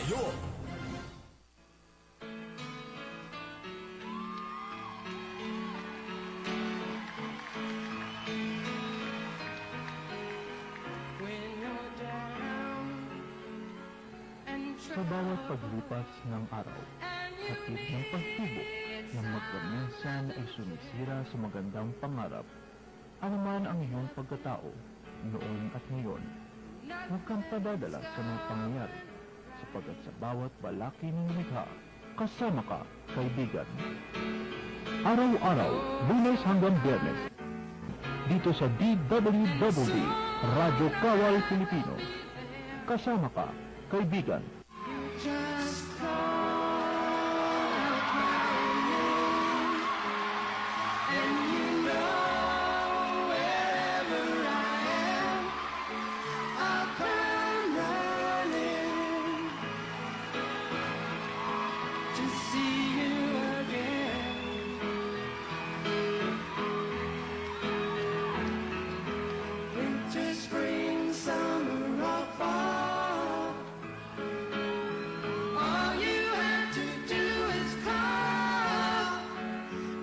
ngayon. Sa bawat paglipas ng araw, hatid ng pagtubok ng magkaminsan ay sumisira sa magandang pangarap. Ano man ang iyong pagkatao, noon at ngayon, huwag kang padadala sa mga pangyayari, sapagkat sa bawat balaki ng likha, kasama ka, kaibigan. Araw-araw, Lunes hanggang Biyernes, dito sa DWWD, Radyo Kawal Pilipino. Kasama ka, kaibigan. Just call out my name, and you know wherever I am, I'll come running to see you again. Winter, spring, summer, or fall. All you have to do is call,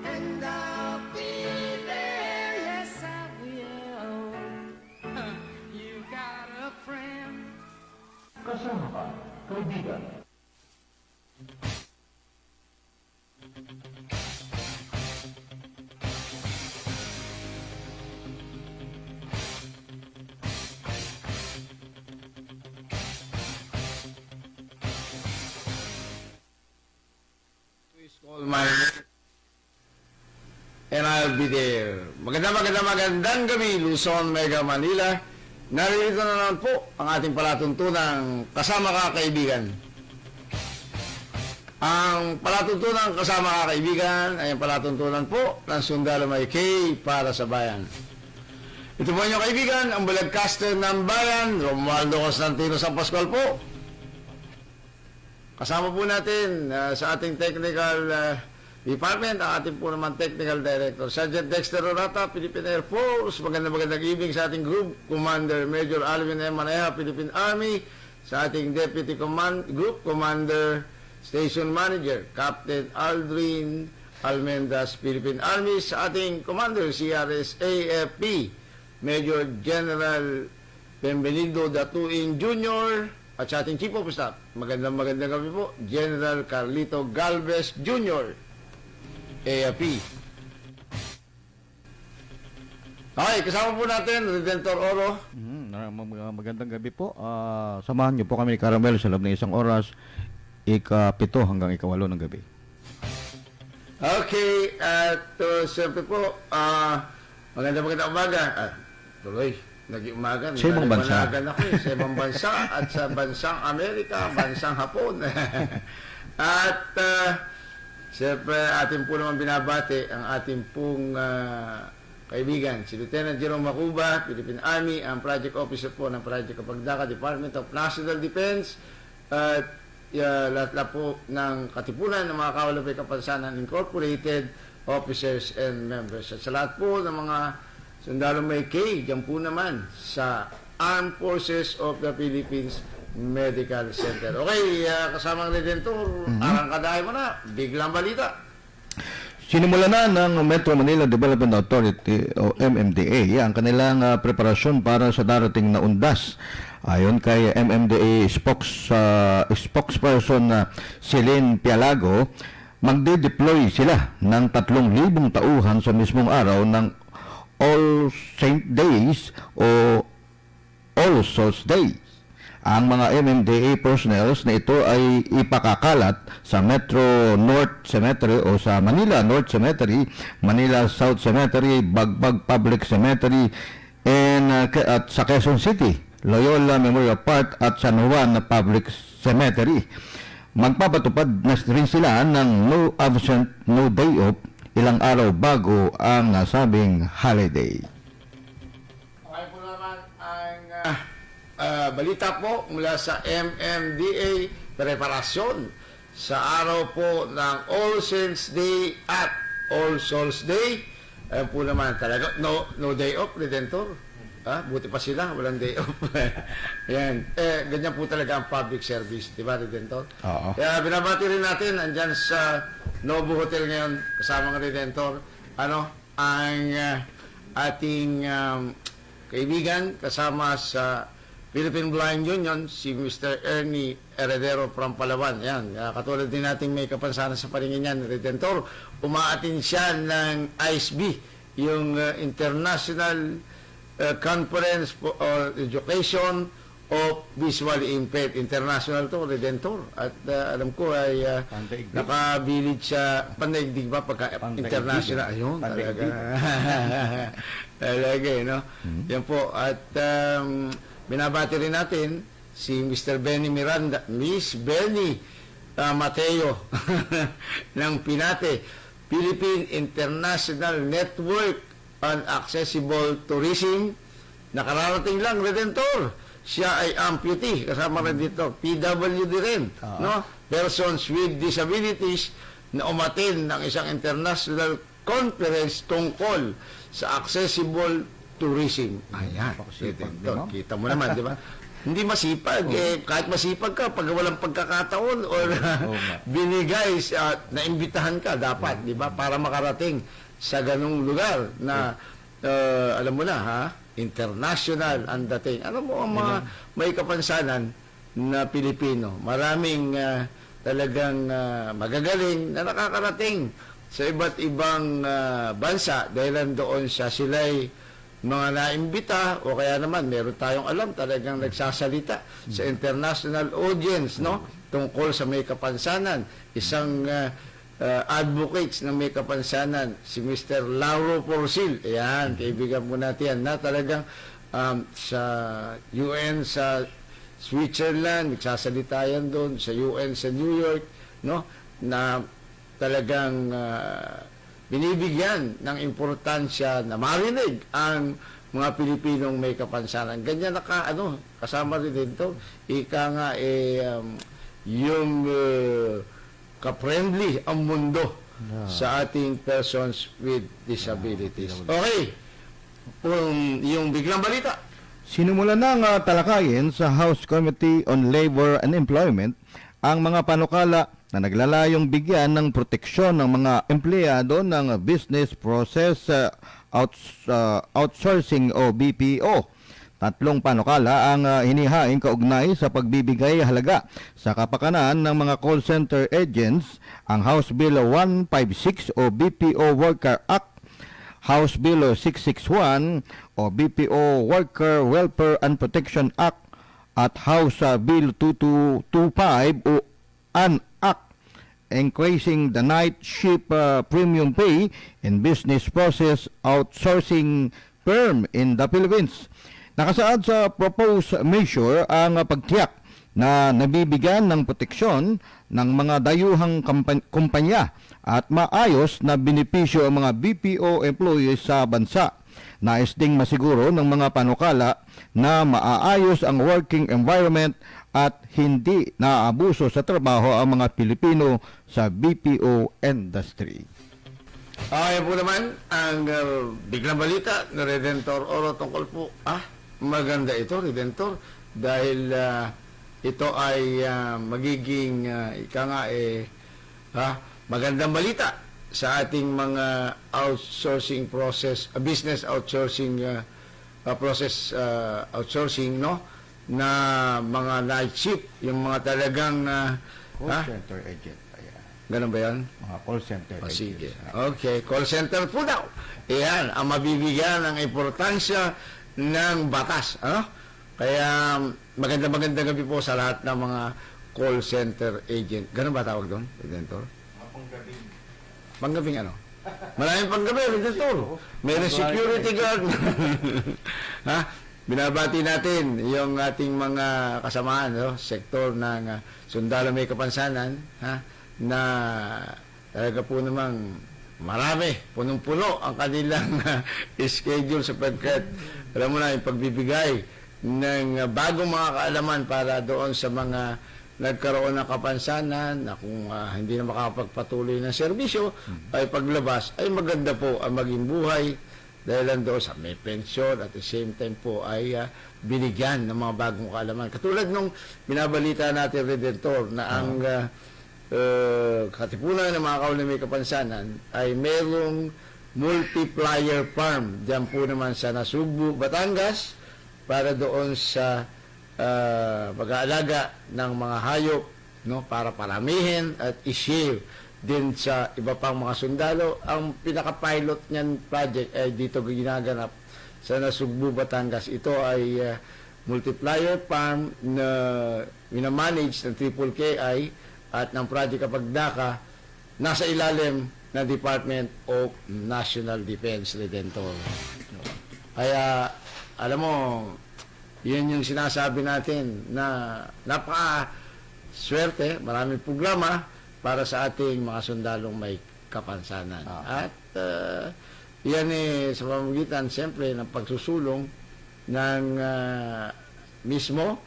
and I'll be there. Yes, I will. You got a friend. Kasama ka, kaibigan. Please call my and I'll be there. Magandang gabi, Luzon, Mega Manila. Narito na naman po ang ating palatuntunang kasama ka, kaibigan. Ang palatuntunan kasama ka, kaibigan, ay ang palatuntunan po ng Sundalo May K para sa bayan. Ito po inyong kaibigan, ang balagcaster ng bayan, Romualdo Constantino San Pascual po. Kasama po natin sa ating technical department, ang ating po naman technical director, Sergeant Dexter Orata, Philippine Air Force. Magandang evening sa ating group commander, Major Alvin M. Maneja, Philippine Army. Sa ating deputy group commander, station manager, Captain Aldrin Almendas, Philippine Army. Sa ating commander, CRS AFP, Major General Benvenido Datuin Jr., at sa ating Chief of Staff, magandang gabi po, General Carlito Galvez Jr., AFP. Okay, kasama po natin, Redentor Oro. Magandang gabi po. Samahan niyo po kami ni Caramel sa loob ng isang oras, ika-7 hanggang ika-8 ng gabi. Okay, at siyempre po, magandang umaga. Tuloy. Nag-umaga, sa ibang bansa. Sa ibang bansa at sa bansang Amerika, bansang Hapon. At siyempre atin po naman binabati ang ating pong kaibigan, si Lieutenant Jerome Macuba, Philippine Army, ang Project Officer po ng Project Kapagdaka, Department of National Defense, at lahat po ng katipunan ng mga Kawalupay Kapansanan Incorporated, officers and members. At sa lahat po ng mga Sundalo May K, dyan po naman sa Armed Forces of the Philippines Medical Center. Okay, kasamang Redentor, arangkadahin mo na, biglang balita. Sinimula na ng Metro Manila Development Authority o MMDA ang kanilang preparasyon para sa darating na undas. Ayon kay MMDA spokesperson Celine Pialago, magde-deploy sila ng 3,000 tauhan sa mismong araw ng All Saint Days o All Souls Days. Ang mga MMDA personnel na ito ay ipakakalat sa Metro North Cemetery o sa Manila North Cemetery, Manila South Cemetery, Bagbag Public Cemetery, at sa Quezon City, Loyola Memorial Park at San Juan Public Cemetery. Magpapatupad na rin sila ng no absent, no day off ilang araw bago ang nasabing holiday. Okay po naman ang balita po mula sa MMDA, preparasyon sa araw po ng All Saints Day at All Souls Day. Ayun po naman talaga, no day off, Redentor. Buti pa sila, walang day off. Yan. Ganyan po talaga ang public service, di ba, Redentor? Oo. Kaya binabati rin natin, andyan sa Novo Hotel ngayon, kasama ng Redentor, ang ating kaibigan, kasama sa Philippine Blind Union, si Mr. Ernie Heredero from Palawan. Yan. Katulad din nating may kapansanan sa paningin yan, Redentor. Umaatin siya ng ISB, yung International Conference for Education of Visually Impaired. International to, Redentor. At alam ko ay Pandaigdig. nakabilid siya, pandaigdig ba? Pagka Pandaigdig. international. Ayun, talaga. Pandaigdig. Talaga, no? Yan po. At binabati rin natin si Mr. Benny Miranda, Miss Benny Mateo ng Pinate, Philippine International Network on Accessible Tourism. Nakararating lang, Redentor. Siya ay amputee, kasama rin dito, PWD rin, no? Persons with disabilities na umatin ng isang international conference tungkol sa accessible tourism. Ayan, Napakasipag, Redentor. no? Kita mo naman, di ba? Hindi masipag. Kahit masipag ka, pag walang pagkakataon or nga. binigay, naimbitahan ka, dapat, di ba? Para makarating sa ganung lugar na, alam mo na, ha? International ang dating. Ano mo ang mga may kapansanan na Pilipino? Maraming talagang magagaling na nakakarating sa iba't ibang bansa dahil doon sila'y mga naimbita o kaya naman meron tayong alam talagang nagsasalita sa international audience, no? Tungkol sa may kapansanan. Isang advocates ng may kapansanan, si Mr. Lauro Porcil. Ayan, kaibigan po natin yan, na talagang sa UN sa Switzerland, nagsasalita yan doon, sa UN sa New York, no? Na talagang binibigyan ng importansya na marinig ang mga Pilipinong may kapansanan. Ganyan kasama rin dito. Ika nga, yung ka-friendly ang mundo sa ating persons with disabilities. Okay. Yung biglang balita. Sinumulan ng talakayin sa House Committee on Labor and Employment ang mga panukala na naglalayong bigyan ng proteksyon ng mga empleyado ng Business Process Outsourcing o BPO. Tatlong panukala ang hinihaing kaugnay sa pagbibigay halaga sa kapakanan ng mga call center agents, ang House Bill 156 o BPO Worker Act, House Bill 661 o BPO Worker Welfare and Protection Act, at House Bill 2225 o AN Act, increasing the night shift premium pay in business process outsourcing firm in the Philippines. Nakasaad sa proposed measure ang pagtiyak na nabibigyan ng proteksyon ng mga dayuhang kumpanya at maayos na benepisyo ang mga BPO employees sa bansa. Nais ding masiguro ng mga panukala na maaayos ang working environment at hindi naaabuso sa trabaho ang mga Pilipino sa BPO industry. Yan po naman ang biglang balita ng Redentor Oro tungkol po. Maganda ito, Redentor, dahil ito ay magiging magandang balita sa ating mga outsourcing process, business outsourcing process outsourcing, no, na mga night shift, yung mga talagang Call center agent. Ayan. ganun ba yan? Mga call center agents. Sige. Okay, call center po daw. Iyan, ang mabibigyan ng importansya ng batas. Kaya maganda gabi po sa lahat ng mga call center agent. Ganun ba tawag doon, Redentor? Panggabing ano? Maraming panggabi, Redentor. Mayroon security guard. Binabati natin yung ating mga kasamaan, sektor ng sundalo may kapansanan, na talaga po namang marami, punong-puno ang kanilang schedule sapagkat alam mo na yung pagbibigay ng bagong mga kaalaman para doon sa mga nagkaroon ng kapansanan na kung hindi na makapagpatuloy ng serbisyo ay paglabas ay maganda po ang maging buhay dahil doon sa may pensyon at the same time po ay binigyan ng mga bagong kaalaman. Katulad nung binabalita natin, Redentor, na ang Katipunan ng mga Kaula May Kapansanan ay merong multiplier farm diyan po naman sa Nasugbu, Batangas, para doon sa pag-aalaga ng mga hayop, no, para paramihin at i-share din sa iba pang mga sundalo. Ang pinaka-pilot niyan project ay dito ginaganap sa Nasugbu, Batangas. Ito ay multiplier farm na minamanage ng Triple KI at ng Project Kapagdaka, nasa ilalim ng Department of National Defense, Redentor. Kaya, alam mo, yun yung sinasabi natin na napaka-swerte, maraming programa para sa ating mga sundalong may kapansanan. At yan sa pamamagitan, siyempre, ng pagsusulong ng mismo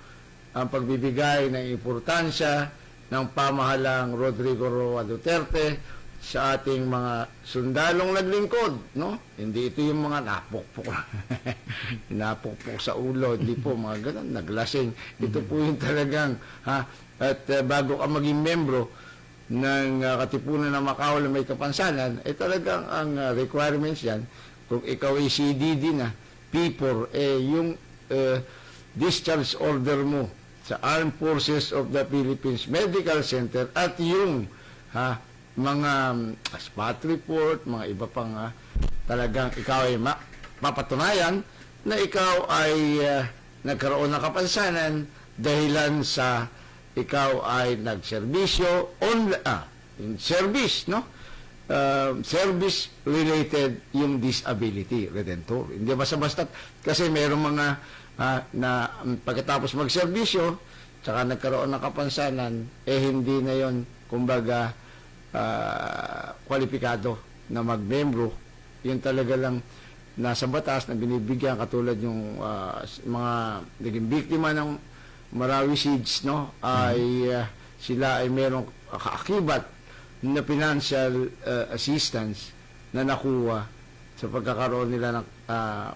ang pagbibigay ng importansya ng pamahalang Rodrigo Roa Duterte sa ating mga sundalong naglingkod, no? Hindi ito yung mga napukpok napukpok sa ulo, hindi po mga ganun, naglasing. Ito po yung talagang at bago ka maging membro ng Katipunan ng Macau na may kapansanan, ay talagang ang requirements yan, kung ikaw ay CDD na, P4, yung discharge order mo sa Armed Forces of the Philippines Medical Center at yung mga spot report, mga iba pang talagang ikaw ay mapatunayan na ikaw ay nagkaroon ng kapansanan dahilan sa ikaw ay nagserbisyo in service, no? Service related yung disability, Redentor. Hindi basta-basta kasi mayroong mga na pagkatapos magserbisyo tsaka nagkaroon ng kapansanan, hindi na yon kumbaga kwalipikado na magmembro. Yun talaga lang nasa batas na binibigyan, katulad yung mga naging biktima ng Marawi Siege, no, ay sila ay merong kaakibat na financial assistance na nakuha sa pagkakaroon nila ng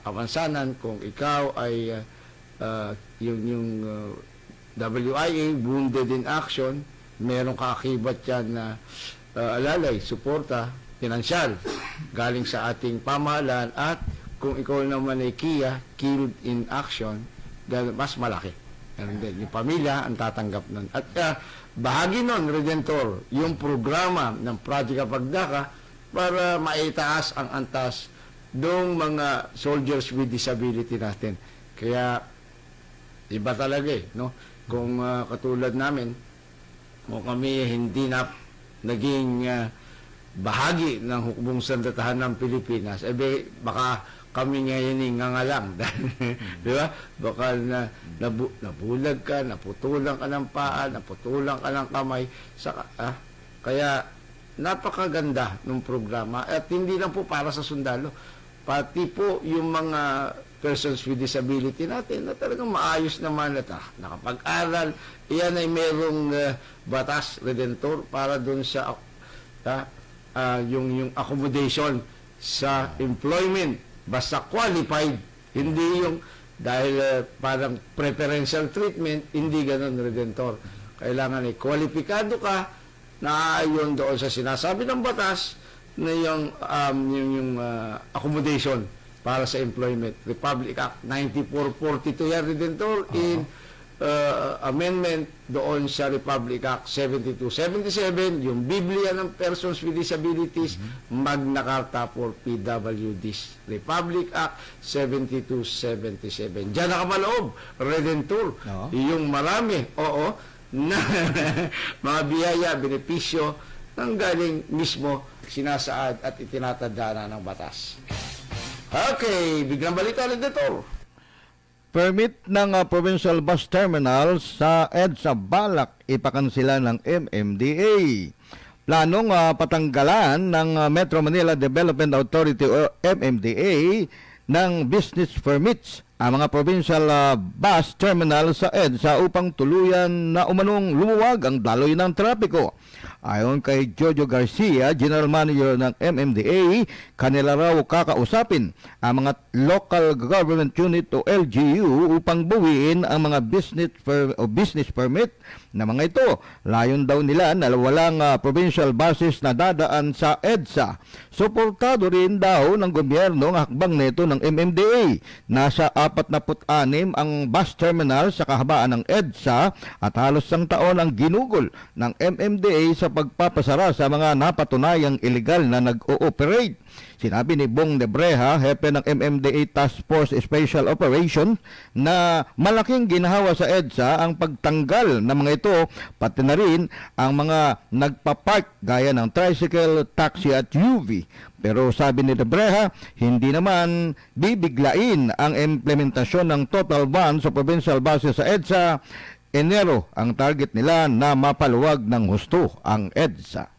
kapansanan. Kung ikaw ay yung WIA, Wounded in Action, merong kaakibat yan na alalay, suporta, pinansyal galing sa ating pamahalaan. At kung ikaw naman ay KIA, Killed in Action, mas malaki. Ganun din. Yung pamilya ang tatanggap nun. At bahagi nun, Redentor, yung programa ng Project Kapagdaka para maitaas ang antas ng mga soldiers with disability natin. Kaya, iba talaga no? Kung katulad namin, kung kami hindi na naging bahagi ng hukbong sandatahan ng Pilipinas, baka kami ngayon ngangalang. Di ba? Baka nabulag ka, naputulang ka ng paa, naputulang ka ng kamay. Kaya napakaganda ng programa. At hindi lang po para sa sundalo. Pati po yung mga persons with disability natin na talagang maayos naman at nakapag-aral. Iyan ay merong batas, Redentor, para dun sa yung accommodation sa employment. Basta qualified, hindi yung dahil parang preferential treatment, hindi ganun, Redentor. Kailangan ay kwalipikado ka na ayon doon sa sinasabi ng batas na yung accommodation para sa employment. Republic Act 9442 yan, Redentor, in amendment doon sa Republic Act 7277, yung Biblia ng Persons with Disabilities, Magna Carta for PWDs, Republic Act 7277. Diyan nakamaloob, Redentor, yung marami, na mga biyaya, benepisyo nang galing mismo sinasaad at itinatadhana ng batas. Okay, biglang balita, Redentor. Permit ng Provincial Bus Terminal sa EDSA Balak ipakansila ng MMDA. Planong patanggalan ng Metro Manila Development Authority o MMDA ng business permits ang mga provincial bus terminal sa EDSA upang tuluyan na umanong lumuwag ang daloy ng trapiko. Ayon kay Jojo Garcia, General Manager ng MMDA, kanila raw kakausapin ang mga Local Government Unit o LGU upang buwiin ang mga business permit na mga ito. Layon daw nila na walang provincial buses na dadaan sa EDSA. Suportado rin daw ng gobyerno ang hakbang nito ng MMDA. Nasa 46 ang bus terminal sa kahabaan ng EDSA at halos isang taon ang ginugol ng MMDA sa pagpapasara sa mga napatunayang illegal na nag-ooperate. Sinabi ni Bong Debreha, hepe ng MMDA Task Force Special Operation, na malaking ginhawa sa EDSA ang pagtanggal ng mga ito, pati na rin ang mga nagpapark gaya ng tricycle, taxi at UV. Pero sabi ni Debreha, hindi naman bibiglain ang implementasyon ng total ban sa provincial buses sa EDSA. Enero ang target nila na mapaluwag ng husto ang EDSA.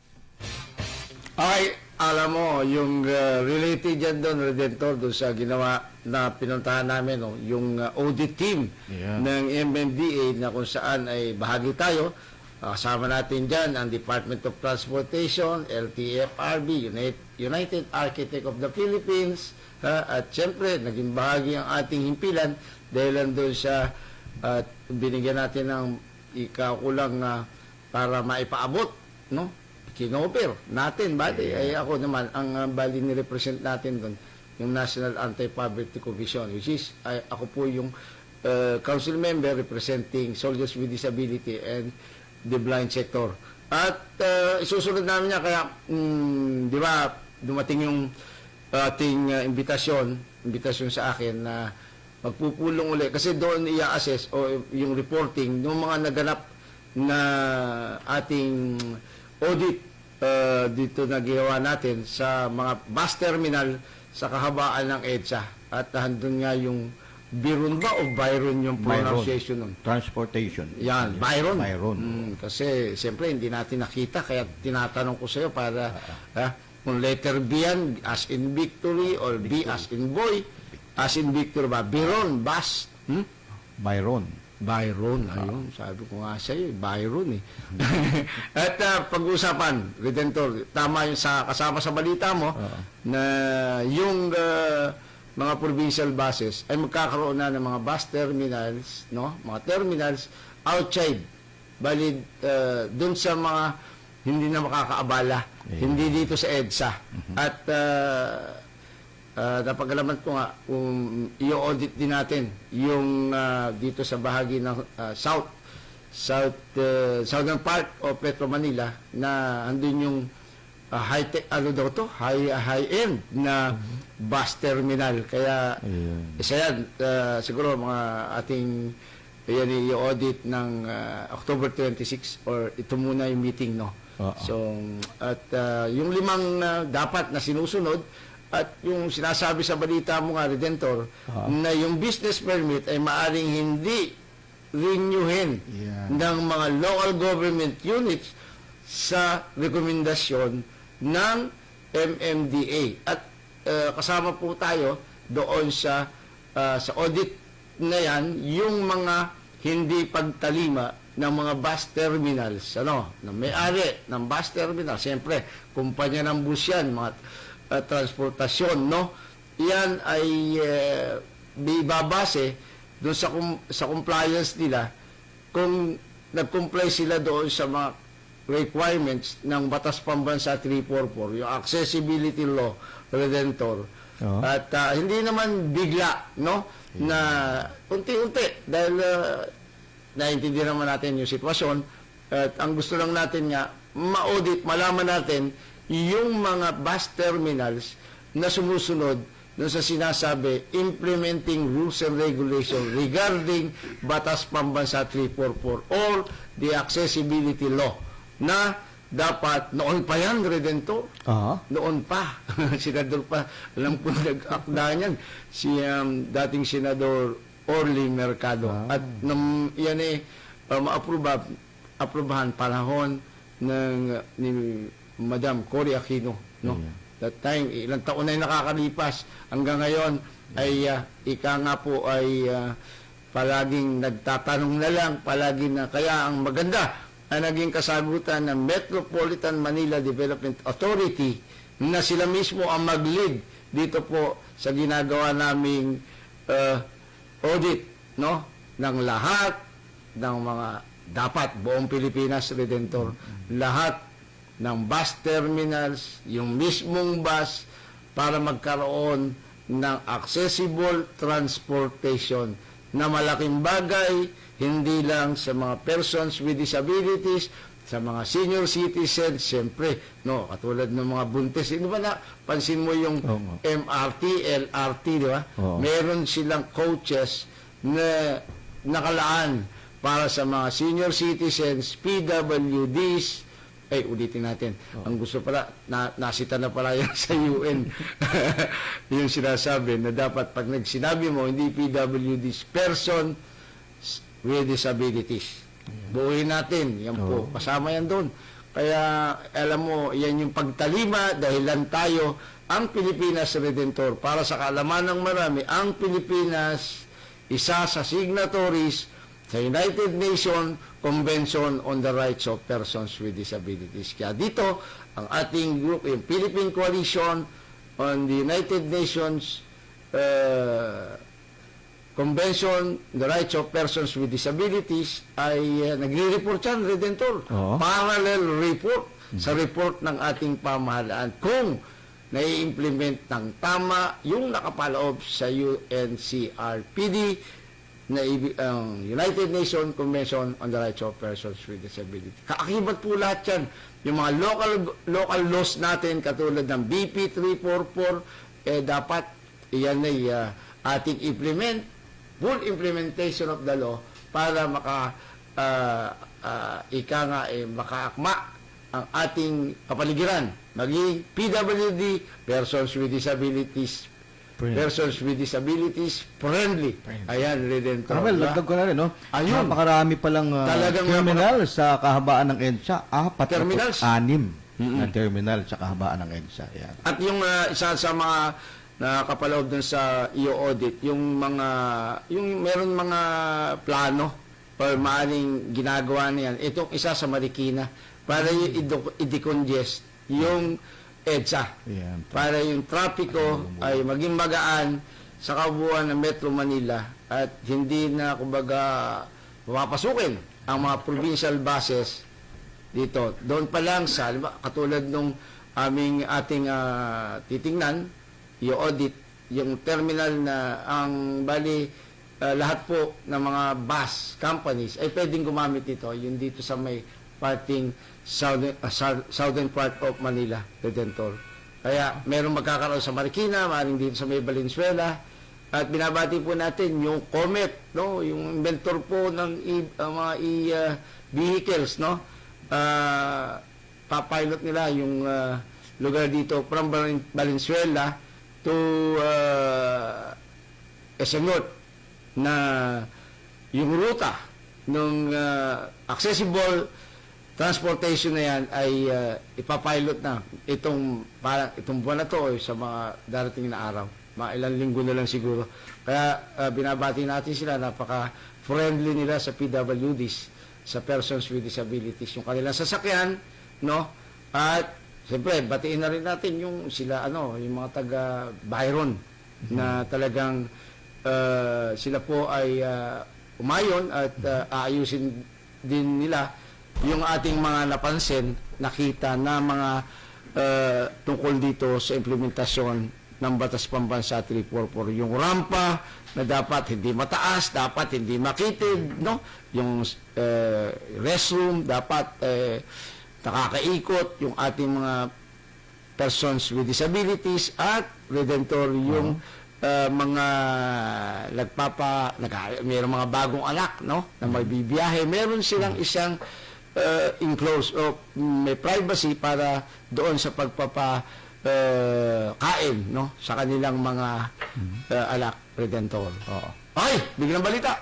Ay, alam mo, yung related dyan doon, Redentor, doon sa ginawa na pinuntahan namin, no, yung audit team ng MMDA na kung saan ay bahagi tayo. Kasama natin dyan ang Department of Transportation, LTFRB, United Architect of the Philippines, at siyempre, naging bahagi ang ating himpilan dahil doon sa binigyan natin ng ikakulang para maipaabot, no? Kinooper natin, bali, ay ako naman, ang bali ni-represent natin doon, yung National Anti-Poverty Commission, which is, ako po yung council member representing soldiers with disability and the blind sector. At isusunod namin niya, kaya, di ba, dumating yung ating imbitasyon sa akin na magpupulong uli, kasi doon i-assess o yung reporting ng mga naganap na ating audit dito na ginawa natin sa mga bus terminal sa kahabaan ng EDSA. At handun nga yung Byron ba o Byron yung pronunciation nun? Transportation. Yan, Byron. Byron. Kasi siyempre hindi natin nakita, kaya tinatanong ko sa iyo para kung letter B yan, as in victory, or B as in boy, as in victory ba? Byron, bus. Byron. Byron, ayun, sabi ko nga sa'yo, Byron eh. At pag-usapan, Redentor, tama yung kasama sa balita mo, na yung mga provincial buses ay magkakaroon na ng mga bus terminals, no? Mga terminals outside, bali dun sa mga hindi na makakaabala, hindi dito sa EDSA. At napag-alaman ko nga kung i-audit din natin yung dito sa bahagi ng southern part of Metro Manila na andun yung high-tech, ano daw to? High-end na bus terminal. Kaya isa yan, siguro mga ating yan i-audit ng October 26 or ito muna yung meeting, no? So, at yung limang dapat na sinusunod, at yung sinasabi sa balita mo nga, Redentor, na yung business permit ay maaring hindi renewin ng mga local government units sa rekomendasyon ng MMDA. At kasama po tayo doon sa audit na yan, yung mga hindi pagtalima ng mga bus terminals, na may-ari ng bus terminal, siyempre, kumpanya ng bus yan, mga transportasyon, no? Yan ay ibabase doon sa compliance nila kung nag-comply sila doon sa mga requirements ng Batas Pambansa 344, yung accessibility law, Redentor. At hindi naman bigla, no? Na unti-unti dahil naiintindihan naman natin yung sitwasyon at ang gusto lang natin nga ma-audit, malaman natin yung mga bus terminals na sumusunod dun sa sinasabi implementing rules and regulations regarding Batas Pambansa 344 or the accessibility law na dapat noon pa yan, Redentor. Noon pa. Senador pa, alam ko nag-akda niyan, si dating Senador Orly Mercado. At yan ma-aprobahan panahon ni Madam Cory Aquino, no? That time, ilang taon na yung nakakalipas. Hanggang ngayon, ay ika nga po ay palaging nagtatanong na lang, palaging na, kaya ang maganda, ang naging kasagutan ng Metropolitan Manila Development Authority na sila mismo ang mag-lead dito po sa ginagawa naming audit, no, ng lahat ng mga dapat buong Pilipinas, Redentor, lahat ng bus terminals, yung mismong bus, para magkaroon ng accessible transportation na malaking bagay, hindi lang sa mga persons with disabilities, sa mga senior citizens, siyempre, no, katulad ng mga buntis. Di ba na, pansin mo yung Oo. MRT, LRT, di ba? Oo. Meron silang coaches na nakalaan para sa mga senior citizens, PWDs. Ulitin natin. Ang gusto pala, nasita na pala yan sa UN. Yung sinasabi na dapat pag nagsinabi mo, hindi PWDs, person with disabilities. Buuin natin. Yan po. Kasama yan doon. Kaya, alam mo, yan yung pagtalima, dahilan tayo, ang Pilipinas Redentor, para sa kaalaman ng marami, ang Pilipinas, isa sa signatories sa United Nations Convention on the Rights of Persons with Disabilities. Kaya dito, ang ating group, yung Philippine Coalition on the United Nations Convention on the Rights of Persons with Disabilities ay nagre-report yan, Redentor. Oo. Parallel report sa report ng ating pamahalaan kung nai-implement ng tama yung nakapaloob sa UNCRPD na United Nations Convention on the Rights of Persons with Disability. Kaakibat po lahat yan. Yung mga local laws natin, katulad ng BP 344, dapat iyan ay ating implement, full implementation of the law para makaakma ang ating kapaligiran, maging PWD, persons with disabilities, persons with disabilities friendly. Ayan, Redentor. Carmel, diba? dagdag ko na rin, no? Ayun. Napakarami palang Talagang terminal sa kahabaan ng EDSA. Terminals? 6 na terminal sa kahabaan ng EDSA. Yan. At yung isa sa mga nakapaloob dun sa iyo audit, yung meron mga plano or maaring ginagawa niyan. Itong isa sa Marikina para i-decongest yung EDSA. Yan. Para yung trapiko ay maging magaan sa kabuuan ng Metro Manila at hindi na kumbaga mapapasukin ang mga provincial buses dito. Doon pa lang sa katulad nung ating titingnan, yung audit, yung terminal na ang bali lahat po ng mga bus companies ay pwedeng gumamit dito, yung dito sa may parting southern part of Manila, Redentor. Kaya merong magkakaroon sa Marikina, maaaring dito sa may Valenzuela, at binabati po natin yung Comet, no, yung inventor po ng mga vehicles, no. Papilot nila yung lugar dito from Valenzuela to Esengot, na yung ruta ng accessible transportation na yan ay ipapilot na itong buwan na to sa mga darating na araw. Mga ilang linggo na lang siguro. Kaya binabati natin sila, napaka-friendly nila sa PWDs, sa persons with disabilities, yung kanilang sasakyan, no? At siyempre, batiin na rin natin yung sila, yung mga taga Byron, na talagang sila po ay umayon at aayusin din nila yung ating mga napansin, nakita na mga tungkol dito sa implementasyon ng Batas Pambansa 344. Yung rampa na dapat hindi mataas, dapat hindi makitid, no? Yung restroom dapat nakakaikot, yung ating mga persons with disabilities at Redentor, yung mga mayroong mga bagong anak, no, na magbibiyahe, meron silang isang enclosed o may privacy para doon sa kain, no, sa kanilang mga anak, Redentor. Ay, biglang balita.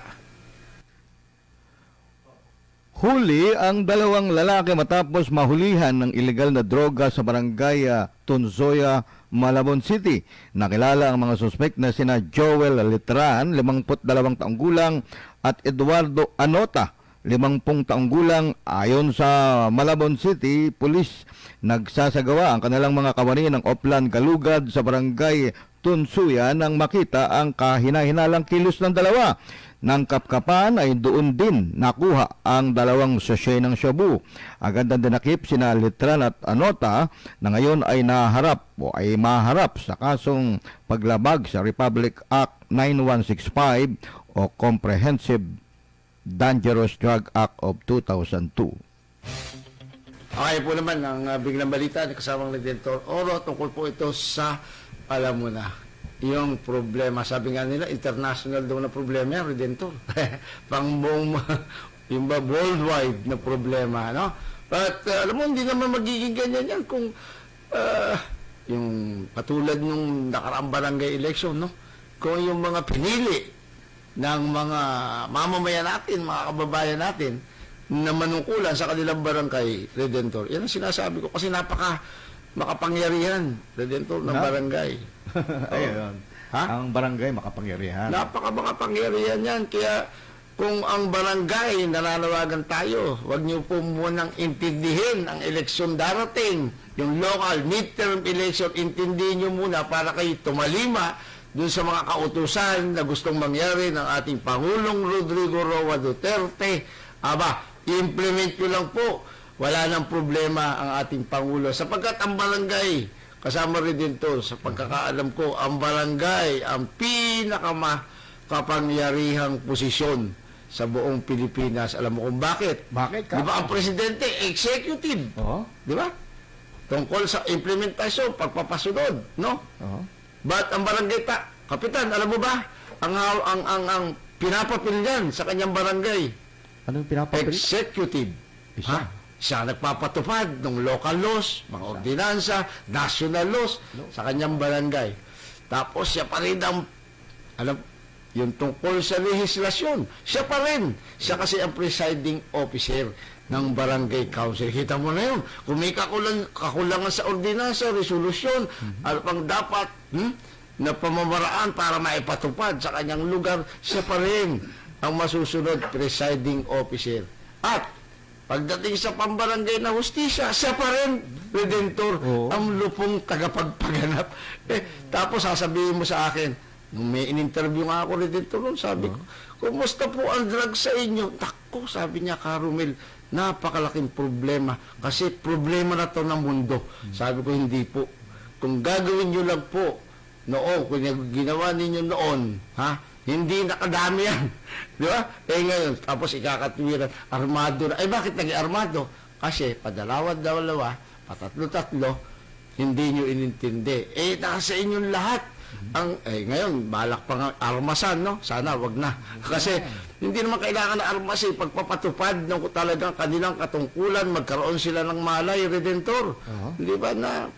Huli ang 2 lalaki matapos mahulihan ng ilegal na droga sa barangay Tunsoya, Malabon City. Nakilala ang mga suspect na sina Joel Litran, 52 taong gulang, at Eduardo Anota, 50 taong gulang. Ayon sa Malabon City Police, nagsasagawa ang kanilang mga kawani ng Oplan Kalugad sa barangay Tunsuya nang makita ang kahina-hinalang kilos ng dalawa. Nang kapkapan ay doon din nakuha ang 2 sachet ng shabu. Agad na dinakip sina Litran at Anota na ngayon ay naharap o ay maharap sa kasong paglabag sa Republic Act 9165 o Comprehensive Dangerous Drug Act of 2002. Okay po naman ang biglang balita ni kasamang Redentor Oro tungkol po ito sa, alam mo na, yung problema. Sabi nga nila, international daw na problema yan, Redentor. Pang buong, yung ba, worldwide na problema, no? But, alam mo, hindi naman magiging ganyan yan kung, yung katulad nung nakaraang barangay election, no? Kung yung mga pinili ng mga mamamayan natin, mga kababayan natin, na manungkulan sa kanilang barangay, Redentor. Yan ang sinasabi ko kasi makapangyarihan, Redentor, ng barangay. Ayun. Ha? Ang barangay makapangyarihan. Makapangyarihan yan. Kaya kung ang barangay nananawagan tayo, wag niyo po munang intindihin ang eleksyon darating. Yung local midterm election, intindihin niyo muna para kayo tumalima dun sa mga kautusan na gustong mangyari ng ating Pangulong Rodrigo Roa Duterte. Aba, i-implement nyo lang po. Wala nang problema ang ating Pangulo. Sapagkat ang barangay, kasama rin din to, sa pagkakaalam ko, ang barangay ang pinakamakapangyarihang posisyon sa buong Pilipinas. Alam mo kung bakit? Bakit ka? Di ba ang presidente, executive? Oo. Di ba? Tungkol sa implementasyon, pagpapasunod, no? Oo. But ang barangay kapitan, alam mo ba? Ang pinapapil niyan sa kanyang barangay, Anong pinapapili? executive. Isa. Ha? Siya nagpapatupad ng local laws, mga ordinansa, national laws sa kanyang barangay. Tapos siya pa rin ang, yung tungkol sa legislasyon. Siya pa rin. Siya kasi ang presiding officer ng barangay council. Kita mo na yun. Kung may kakulangan sa ordinansa, resolusyon, ano pang dapat na pamamaraan para maipatupad sa kanyang lugar, siya pa rin ang masusunod presiding officer. At pagdating sa pambarangay na hustisya, siya pa rin, Redentor, Oo. ang lupong tagapagpaganap. Tapos sasabihin mo sa akin, nung may in-interview nga ako, Redentor, nun, sabi ko, kumusta po ang drugs sa inyo? Tako, sabi niya, Carumel, napakalaking problema. Kasi problema na to ng mundo. Sabi ko, hindi po. Kung gagawin nyo lang po, noon, kung ginawa ninyo noon, hindi nakadami yan. Di ba? Ngayon, tapos ikakatwiran, armado na. Bakit naging armado? Kasi padalawa-dalawa, patatlo-tatlo, hindi nyo inintindi. Nasa inyong lahat. Ngayon, balak pa nga armasan, no? Sana, wag na. Kasi, hindi naman kailangan na armasin. Pagpapatupad ng talagang kanilang katungkulan, magkaroon sila ng malay, Redentor. Di ba na,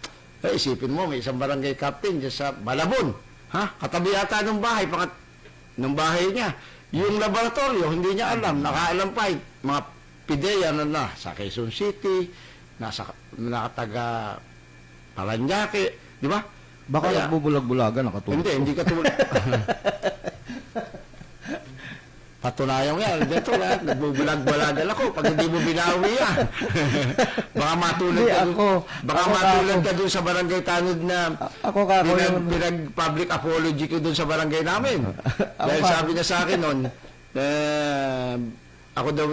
isipin mo, may isang barangay captain dyan sa Malabon. Katabi yata ng bahay, ng bahay niya. Yung laboratorio, hindi niya alam, nakaalam pa, mga pideya na sa Quezon City, nakataga Paranaque, di ba? Baka Kaya, nagbubulag-bulagan nakatulog. hindi ka tulad. Patunayan nga, dito nagbubulag-bulagan ako pag hindi mo binawi yan. Baka matulad Hindi, ka ako ka dun sa barangay Tanod na Ako ka, pinag-public apology ko dun sa barangay namin. Dahil sabi niya sa akin nun, ako daw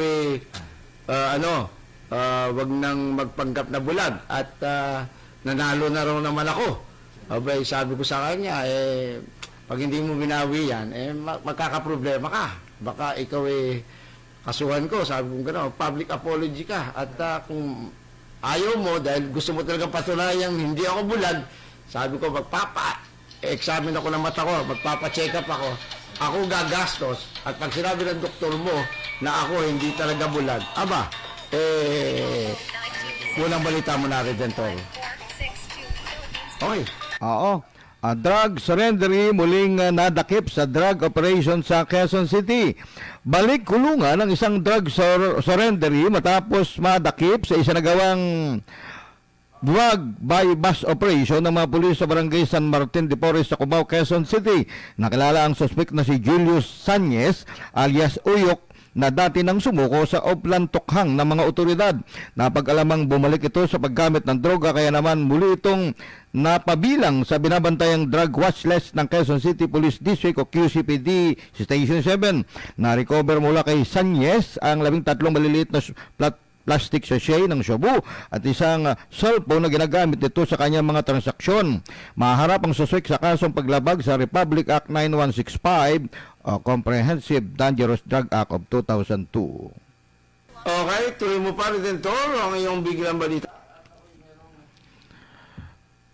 wag nang magpanggap na bulag at nanalo na raw naman ako. Abay, sabi ko sa kanya, pag hindi mo binawi yan, magkakaproblema ka. Baka ikaw kasuhan ko, sabi ko gano'n, public apology ka. At kung ayaw mo, dahil gusto mo talagang patunayan hindi ako bulag, sabi ko, examine ako ng mata ko, magpapa-check up ako gagastos. At pag sinabi ng doktor mo na ako hindi talaga bulag, unang balita mo na rin dyan, Tol. Okay. Oo. Drug surrendery muling nadakip sa drug operation sa Quezon City. Balik kulungan ng isang drug surrendery matapos madakip sa isinagawang drug by bus operation ng mga pulis sa barangay San Martin de Porres sa Cubao, Quezon City. Nakilala ang suspect na si Julius Sanyes alias Uyok na dati nang sumuko sa Oplan Tokhang ng mga otoridad. Napag-alamang bumalik ito sa paggamit ng droga kaya naman muli itong napabilang sa binabantayang drug watch list ng Quezon City Police District o QCPD Station 7. Na-recover mula kay Sanyes ang 13 maliliit na plastic sachet ng shabu at isang cellphone na ginagamit nito sa kanyang mga transaksyon. Maharap ang suspect sa kasong paglabag sa Republic Act 9165 o Comprehensive Dangerous Drug Act of 2002. Okay, tuloy mo pa rin ang iyong biglang balita.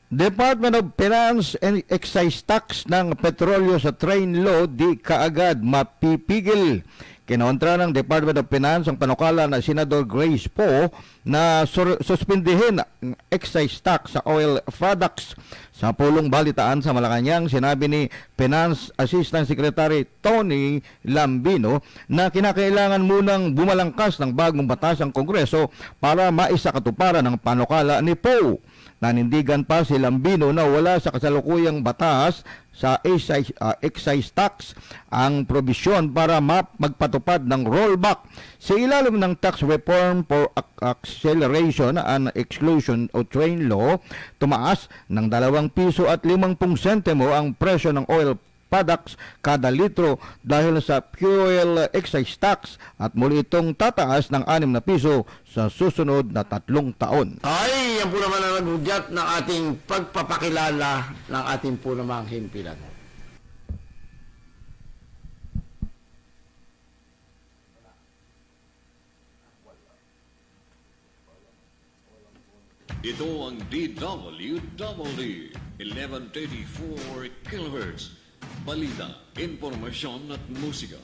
Department of Finance and Excise Tax ng petrolyo sa train law di kaagad mapipigil. Kinontra ng Department of Finance ang panukala na Senador Grace Poe na suspindihin ang excise tax sa oil products. Sa pulong balitaan sa Malacanang, sinabi ni Finance Assistant Secretary Tony Lambino na kinakailangan munang bumalangkas ng bagong batas ang Kongreso para maisakatuparan ang panukala ni Poe. Nanindigan pa si Lambino na wala sa kasalukuyang batas sa excise tax ang probisyon para magpatupad ng rollback sa ilalim ng Tax Reform for Acceleration and Exclusion o Train Law. Tumaas ng 2 piso at 50 sentimo ang presyo ng oil products kada litro dahil sa fuel excise tax at muli itong tataas ng 6 na piso sa susunod na 3 taon. Ay, yan po naman ang naghudyat ng ating pagpapakilala ng ating po namang himpilan. Ito ang DWWD 1134 kHz. Balita, impormasyon at musika.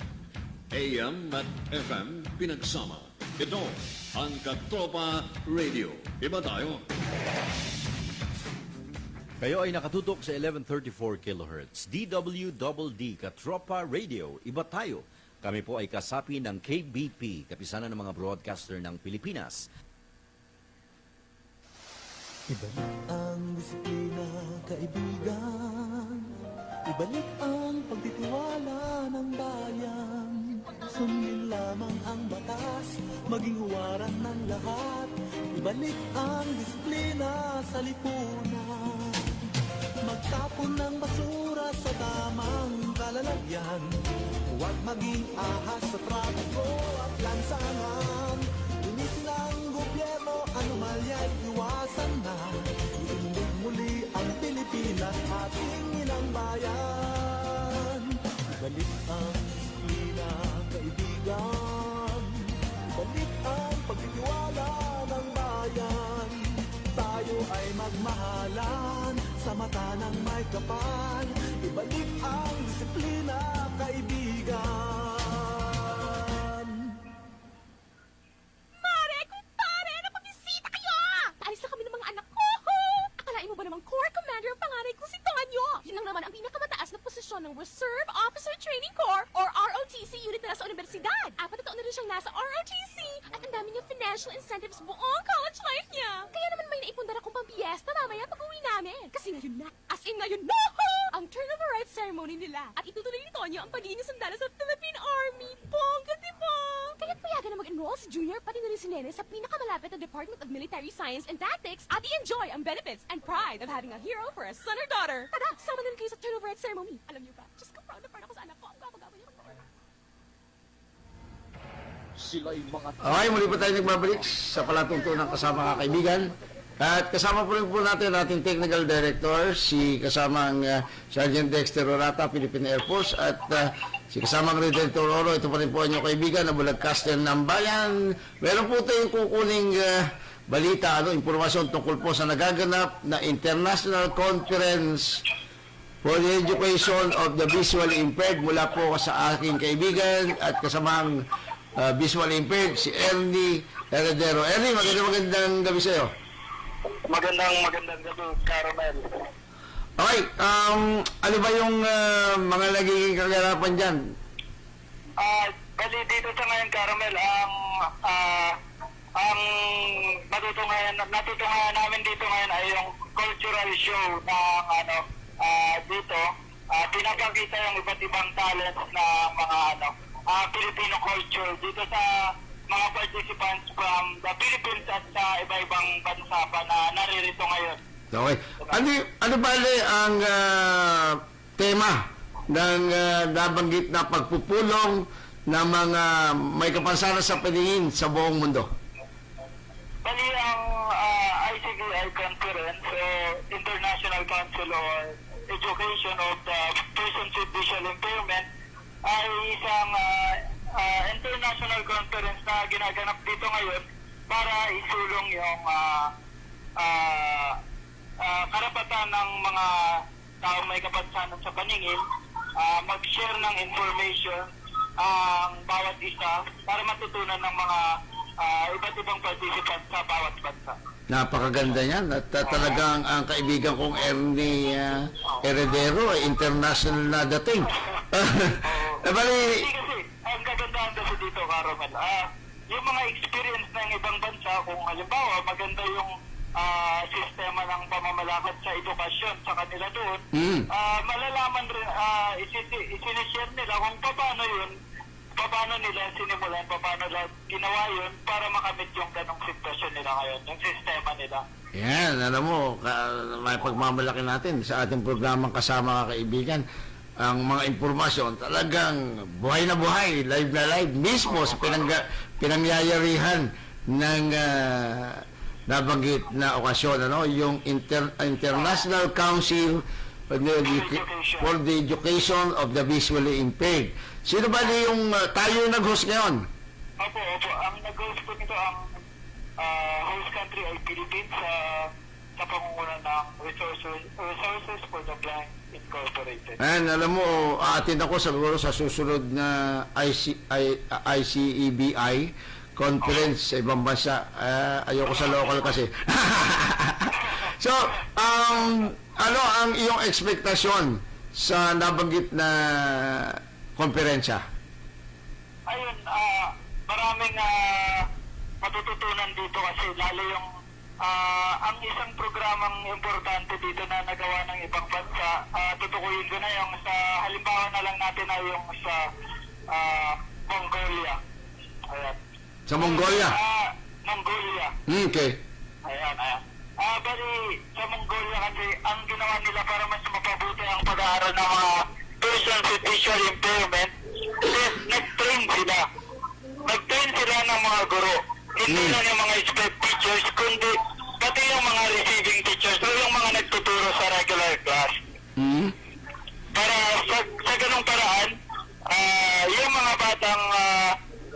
AM at FM pinagsama. Ito ang Katropa Radio. Iba tayo. Kayo ay nakatutok sa 1134 kHz. DWDD Katropa Radio. Iba tayo. Kami po ay kasapi ng KBP, kapisanan ng mga broadcaster ng Pilipinas. Ibalik ang disiplina, kaibigan. Ibalik ang pagtitiwala ng bayan. Sundin lamang ang batas, maging huwaran ng lahat. Ibalik ang disiplina sa lipunan. Magtapon ng basura sa tamang kalalagyan. Huwag maging ahas sa trapiko at lansangan. Linisin ang gobyerno, anomalya'y iwasan na. Itindig muli ang Pilipinas, ating inang bayan. Ibalik ang disiplina, kaibigan. Ibalik ang pagtitiwala ng bayan. Tayo ay magmahalan sa mata ng may kapal. Ibalik ang disiplina, kaibigan. Mare, kumpare, napabisita kayo! Paalis na kami ng mga anak ko! Akalain mo ba namang Corps Commander ang panganay ko si Tonyo? Yun lang naman ang pinakamataas na posisyon ng Reserve Officer Training Corps or ROTC unit na nasa universidad. 4 na taon na rin siyang nasa ROTC at ang dami niyang financial incentives buong college life niya. Kaya naman may naipundar akong pampiesta mamaya pag-uwi namin. Kasi ngayon na, as in ngayon na, ang turn of the right ceremony nila. At itutuloy ni Tonyo ang pagiging niya sandala sa Philippine Army. Bongga, diba? Kaya't payagan na mag-enroll si Junior pati na rin si Nene sa pinakamalapit na Department of Military Science and Tactics at i-enjoy ang benefits and pride of having a hero for a son or daughter. Tara, sama na rin kayo sa turn of right ceremony. Alam niyo ba, just proud na proud ako sa anak ko. Ang gaba-gaba niya. Okay, muli po tayo nagbabalik sa palatuntunan kasama mga kaibigan. At kasama po rin po natin ating Technical Director, si kasamang Sergeant Dexter Orata, Philippine Air Force, at si kasamang Redemptor Oro, ito pa rin po ang inyong kaibigan na broadcaster ng bayan. Meron po tayong kukuning balita, impormasyon tungkol po sa nagaganap na International Conference for the Education of the Visually Impaired mula po sa aking kaibigan at kasamang visually impaired, si Ernie Heredero. Ernie, magandang gabi sa iyo. Magandang gabi, Caramel. Okay, ano ba yung mga nagiging kaganapan dyan? Bali dito sa ngayon, Caramel, ang natutungayan namin dito ngayon ay yung cultural show ng dito. Pinapakita yung iba't ibang talent na Filipino culture dito sa mga participants from the Philippines at sa iba-ibang bansa pa na naririto ngayon. Okay. Ano bale ang tema ng nabanggit na pagpupulong ng mga may kapansanan sa paningin sa buong mundo? Bali, ang ICVI Conference, International Council on Education of the Persons with Visual Impairment, ay isang international conference na ginaganap dito ngayon para isulong yung karapatan ng mga taong may kapansanan sa paningin, mag-share ng information ang bawat isa para matutunan ng mga iba't ibang participants sa bawat bansa. Napakaganda yan. At talagang ang kaibigan kong Ernie Heredero ay international na dating. Bali, Hindi kasi, ang kagandahan kasi dito, Caromel, yung mga experience ng ibang bansa, kung halimbawa maganda yung sistema ng pamamalakad sa edukasyon sa kanila doon, malalaman rin, isinishare nila kung paano nila sinimulan, paano nila ginawa yun para makamit yung ganong sitwasyon nila ngayon, yung sistema nila. yan, alam mo, may pagmamalaki natin sa ating programang Kasama Ka Kaibigan, ang mga impormasyon talagang buhay na buhay, live na live, mismo sa pinangyayarihan ng nabanggit na okasyon, ano, yung International Council for the Education of the Visually Impaired. Sino ba yung tayo yung nag-host ngayon? Opo. Ang nag-host po nito, ang host country ay Philippines sa pangunguna ng Resources for the Blind Incorporated. And alam mo, aatin ako siguro sa susunod na ICEBI conference sa ibang bansa. Ayoko sa local kasi. So, ano ang iyong ekspektasyon sa nabanggit na konferensya? Ayun, maraming matututunan dito kasi lalo yung ang isang programang importante dito na nagawa ng ibang bansa, tutukuyin ko na yung sa halimbawa na lang natin ay yung sa Mongolia. Ayan. Sa Mongolia? Mongolia. Okay. Ayan. Bali, sa Mongolia kasi ang ginawa nila para mas mapabuti ang pag-aaral ng mga persons with visual impairment, nag-train sila ng mga guro. Hindi lang yung mga expert teachers, kundi pati yung mga receiving teachers o yung mga nagtuturo sa regular class. Para sa ganung paraan, yung mga batang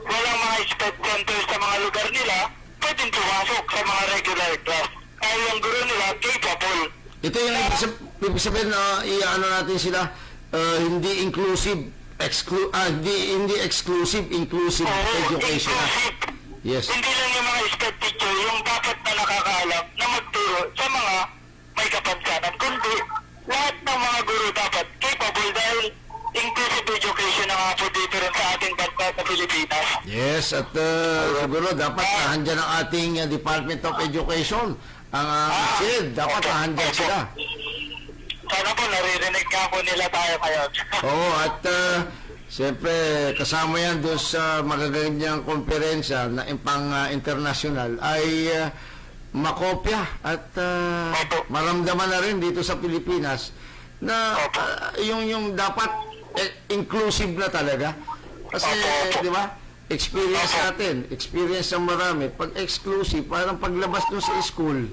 walang mga expert center sa mga lugar nila, pwedeng pumasok sa mga regular class. Kaya yung guro nila, capable. Ito yung ibig sabihin na i-ano natin sila, hindi inclusive, hindi exclusive, inclusive education. Inclusive. Yes. Hindi lang yung mga expert teacher, yung dapat na nakakaalam na magturo sa mga may kapansanan, kundi lahat ng mga guro dapat capable dahil inclusive education na nga po dito rin sa ating bansa sa Pilipinas. Yes, at siguro dapat nahandyan ang ating Department of Education. Ang SID, dapat nahandyan sila. Sana po naririnig ka po nila tayo ngayon. Oo, at siyempre kasama yan doon sa magagandang konferensya na pang-international ay makopya at maramdaman na rin dito sa Pilipinas na yung dapat inclusive na talaga. Kasi, di ba, experience ng marami. Pag exclusive, parang paglabas doon sa school,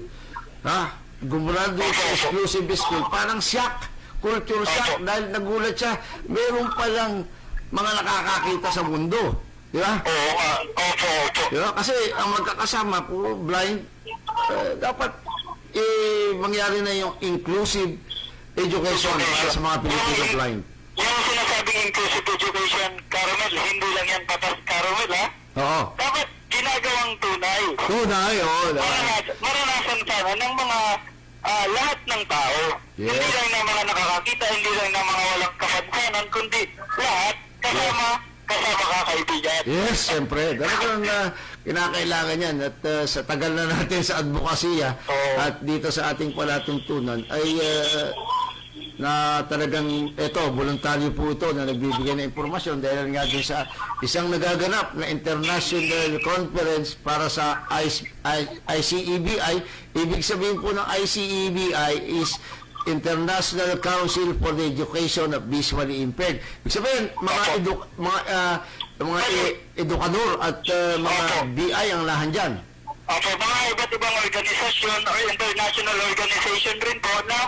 gumrado sa exclusive school, parang shock, culture shock, dahil nagulat siya, meron palang mga nakakakita sa mundo. Di ba? Di ba? Kasi ang magkakasama, puro blind, dapat mangyari na yung inclusive education para sa mga Pilipino blind. Yung sinasabing inclusive education, Caromel, hindi lang yan patas, Caromel, ha? Oo. Dapat ginagawang tunay. Tunay, oo. Maranasan sana ng mga lahat ng tao. Yes. Hindi lang ng mga nakakakita, hindi lang ng mga walang kapansanan, kundi lahat kasama kakaibigan. Yes, siyempre. Talagang kinakailangan yan. At sa tagal na natin sa advokasya at dito sa ating palatuntunan ay na talagang ito, voluntaryo po ito na nagbibigay ng impormasyon dahil nga din sa isang nagaganap na international conference para sa ICEBI. Ibig sabihin po ng ICEBI is International Council for the Education of Visually Impaired. Ibig sabihin, mga edukador at mga BI ang lahan dyan. Opo, mga iba't ibang organisasyon or international organization rin po na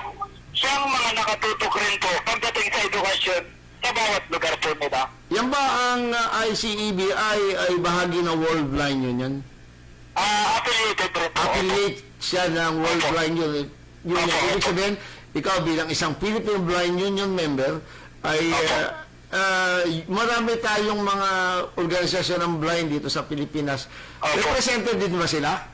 siyang mga nakatutok rin po pagdating sa edukasyon sa bawat lugar po nila. Yan ba ang ICEBI ay bahagi ng World Blind Union? Affiliated rin po. Affiliate siya ng World Opo. Blind Union. Ibig sabihin, ikaw bilang isang Philippine Blind Union member ay marami tayong mga organisasyon ng blind dito sa Pilipinas. Opo. Represented din ba sila?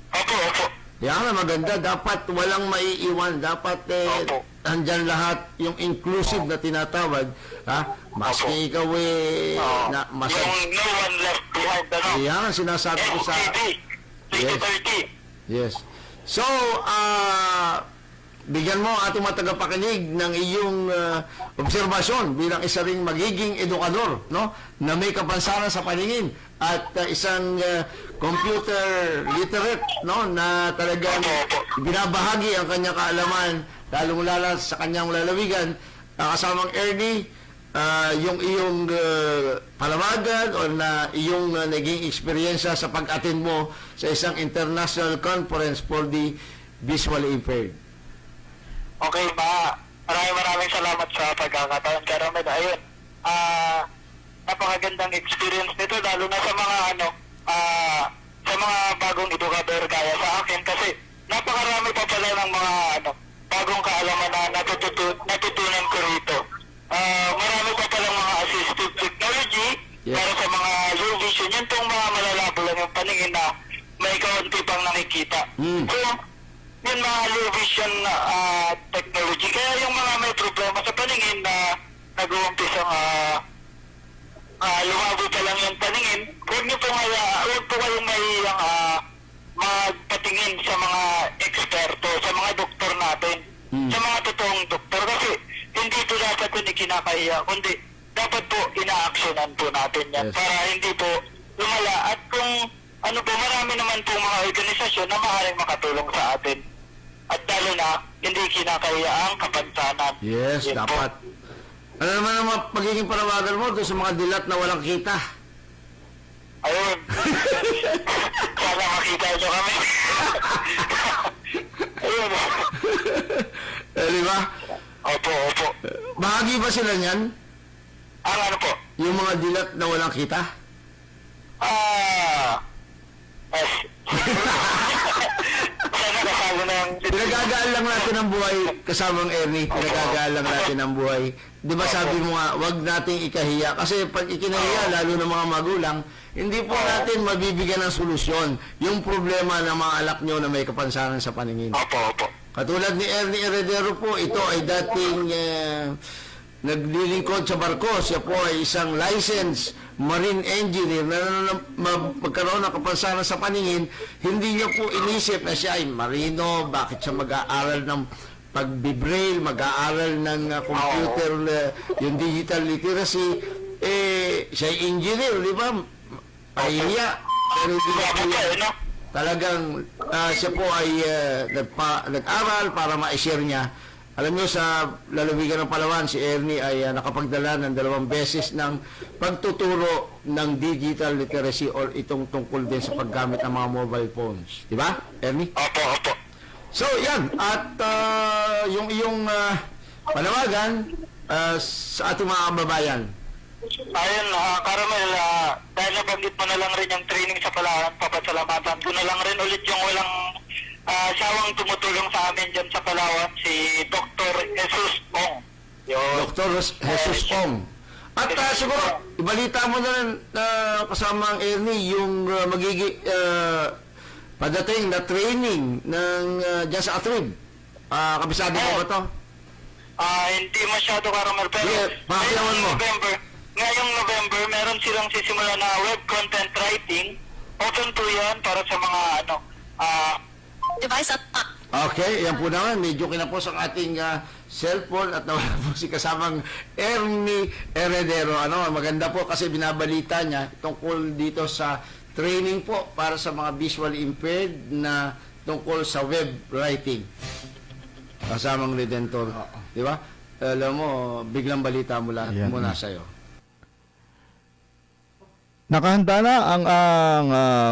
Opo, opo. Yan na maganda. Dapat walang maiiwan. Dapat Opo. andyan lahat yung inclusive na tinatawag. Ha? Maski ikaw Yung no one left behind, ano? yan ang sinasabi ko sa... NCD, 2030. Yes. So, bigyan mo ating mga tagapakinig ng iyong obserbasyon bilang isa ring magiging edukador, no? Na may kapansanan sa paningin at isang computer literate, no? Na talagang binabahagi ang kanyang kaalaman, lalong-lala sa kanyang lalawigan. Kasamang Ernie, yung iyong palawagan o na iyong naging eksperyensya sa pag-attend mo sa isang international conference for the visually impaired. Okay, maraming salamat sa pagkakataon, Caramel. Ayun, napakagandang experience nito, lalo na sa mga sa mga bagong edukador kaya sa akin kasi napakarami pa pala ng mga bagong kaalaman na natutunan ko rito. Marami pa pala mga assistive technology para sa mga low vision. Yan pong mga malalabo lang yung paningin na may kaunti pang nakikita. So, yun mga low vision technology. Kaya yung mga may problema sa paningin na nag-uumpisang lumabo pa lang yung paningin, huwag po kayong mahihiyang magpatingin sa mga eksperto, sa mga doktor natin, sa mga totoong doktor. Kasi hindi po dapat yun ikinakahiya, kundi dapat po ina-actionan po natin yan para hindi po lumala. At kung marami naman po mga organisasyon na maaaring makatulong sa atin. At lalo na, hindi kinakahiya ang kapansanan. Yes, Yun dapat. po. Ano naman ang magiging panawagan mo doon sa mga dilat na walang kita? Ayun. Sana makita nyo kami. Ayun. Di ba? Opo, opo. Bahagi ba sila niyan? Ang ano po? Yung mga dilat na walang kita? Yes. Sana kasama ng... Pinagagaan lang natin ang buhay, kasamang Ernie. Pinagagaan lang natin ang buhay. Di ba sabi mo nga, wag nating ikahiya. Kasi pag ikinahiya, lalo ng mga magulang, hindi po natin mabibigyan ng solusyon yung problema ng mga anak nyo na may kapansanan sa paningin. Opo, opo. Katulad ni Ernie Heredero po, ito ay dating naglilingkod sa barko. Siya po ay isang licensed marine engineer na magkaroon ng kapansanan sa paningin. Hindi niya po inisip na siya ay marino, bakit siya mag-aaral ng pag-braille, mag-aaral ng computer, yung digital literacy. Siya ay engineer, di ba? Pahiya. Pero hindi niya po yan. Talagang siya po ay nag-aral para ma-share niya. Alam niyo, sa lalawigan ng Palawan, si Ernie ay nakapagdala ng 2 beses ng pagtuturo ng digital literacy or itong tungkol din sa paggamit ng mga mobile phones. Di ba, Ernie? Opo, opo. So, yan. At yung iyong panawagan sa ating mga kababayan. Ayun, Caramel, dahil nabanggit mo na lang rin yung training sa Palawan, papasalamatan ko na lang rin ulit yung walang sawang tumutulong sa amin dyan sa Palawan, si Dr. Jesus Ong. Dr. Jesus Ong. At siguro, ibalita mo na rin kasama ang Ernie yung magiging padating na training ng dyan sa Atrib. Kabisado mo ba ito? Hindi masyado, Caramel, pero pakiyawan mo. Ngayong November, meron silang sisimula na web content writing. Open po yan para sa mga Device at Okay, yan po naman. Medyo kinapos ang ating cellphone at nawala po si kasamang Ernie Heredero. Maganda po kasi binabalita niya tungkol dito sa training po para sa mga visually impaired na tungkol sa web writing. Kasamang Redentor. Di ba? Alam mo, biglang balita mula sa'yo. Nakahanda na ang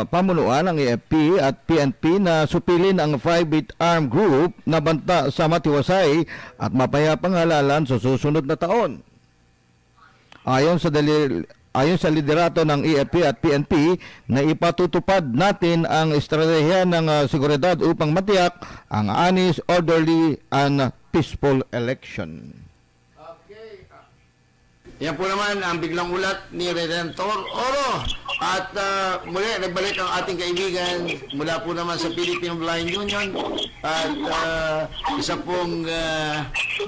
pamunuan ng AFP at PNP na supilin ang private armed group na banta sa matiwasay at mapayapang halalan sa susunod na taon. Ayon sa liderato ng AFP at PNP na ipatutupad natin ang estratehiya ng seguridad upang matiyak ang honest, orderly, and peaceful election. Yan po naman ang biglang ulat ni Redentor Oro. At muli, nagbalik ang ating kaibigan mula po naman sa Philippine Blind Union at isa pong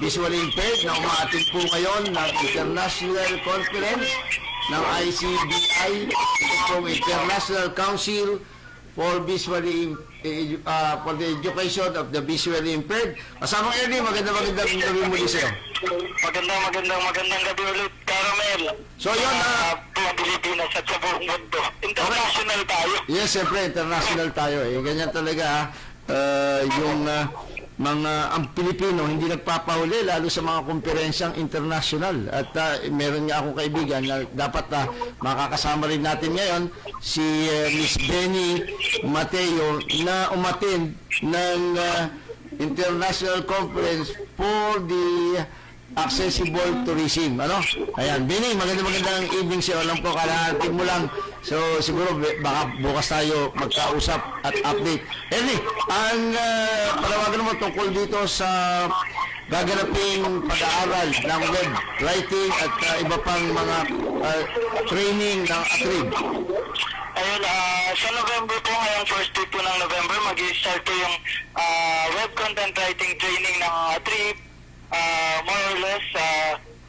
visually impaired na umaating po ngayon ng International Conference ng ICBI, ito pong International Council for Visually for the Education of the Visually Impaired. Kasamang Ernie, magandang gabi muli sa'yo. Magandang gabi ulit, Caramel. So yun, buong Pilipinas at sa buong mundo. International tayo. yes, siyempre, international tayo. Ganyan talaga, yung ang Pilipino hindi nagpapahuli lalo sa mga komperensyang international. At meron nga akong kaibigan na dapat makakasama rin natin ngayon, si Miss Benny Mateo, na umattend ng International Conference for the Accessible Tourism. Ayan, Benny, magandang evening sa'yo. Alam ko, kalahati mo lang. So, siguro, baka bukas tayo magkausap at update. Ernie, ang panawagan mo tungkol dito sa gaganaping pag-aaral ng web writing at iba pang mga training ng ATRIB. Ayun, sa November po, ngayong first week po ng November, mag-start po yung web content writing training ng ATRIB. More or less,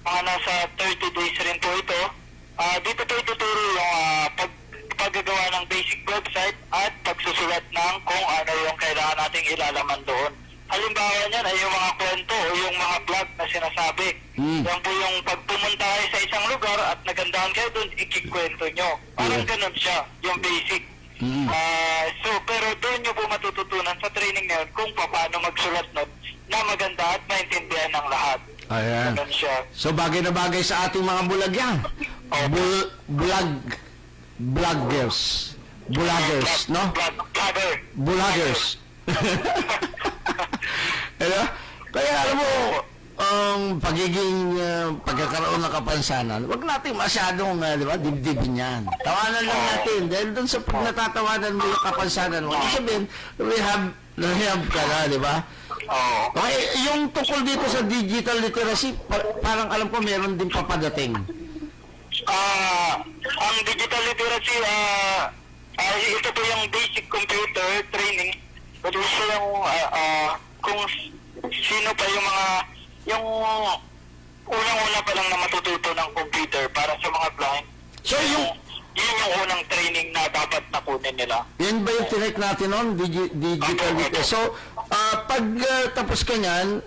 mga nasa 30 days rin po ito. Dito po ituturo yung paggagawa ng basic website at pagsusulat ng kung ano yung kailangan nating ilalaman doon. Halimbawa niyan ay yung mga kwento o yung mga blog na sinasabi. Yan po yung pag pumunta kayo sa isang lugar at nagandahan kayo doon, ikikwento nyo. Parang ganun siya, yung basic. Pero doon nyo po matututunan sa training na yun kung paano magsulat nun na maganda at maintindihan ng lahat. Ayan. Ganun siya. So, bagay na bagay sa ating mga bulagyan. Vloggers, no? Blogger. Bulagers. Kaya alam mo, ang pagkakaroon ng kapansanan, wag natin masyadong, dibdibin yan. Tawanan lang natin. Dahil doon sa pag natatawanan mo yung kapansanan, wag sabihin, rehab ka na, di ba? Okay, yung tungkol dito sa digital literacy, parang alam ko meron din papadating. Ang digital literacy, ito po yung basic computer training. Pwede siya yung kung sino pa yung unang-una pa lang na matututo ng computer para sa mga blind. So yun yung unang training na dapat nakunin nila. Yan ba yung tinake natin noon? Digital literacy. So, pag tapos ka niyan,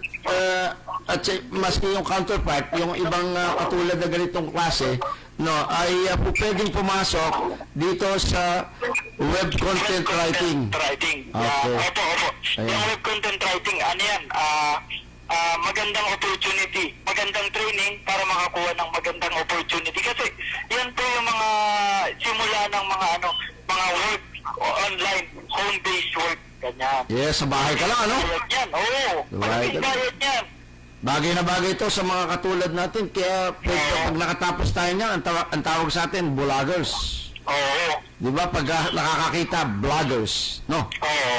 at maski yung counterpart, yung ibang katulad na ganitong klase, ay pwedeng pumasok dito sa web content writing. Okay. Opo. Ayan. Yung web content writing, ano yan? Magandang opportunity, magandang training para makakuha ng magandang opportunity. Kasi yan po yung mga simula ng mga work online, home-based work. Ganyan. Yes, sa bahay ka lang, Yan, oo. Malaking bayad yan. Bagay na bagay ito sa mga katulad natin. Kaya pag nakatapos tayo niyan, ang tawag sa atin, vloggers. Oo. Di ba? Pag nakakakita, vloggers. No? Oo.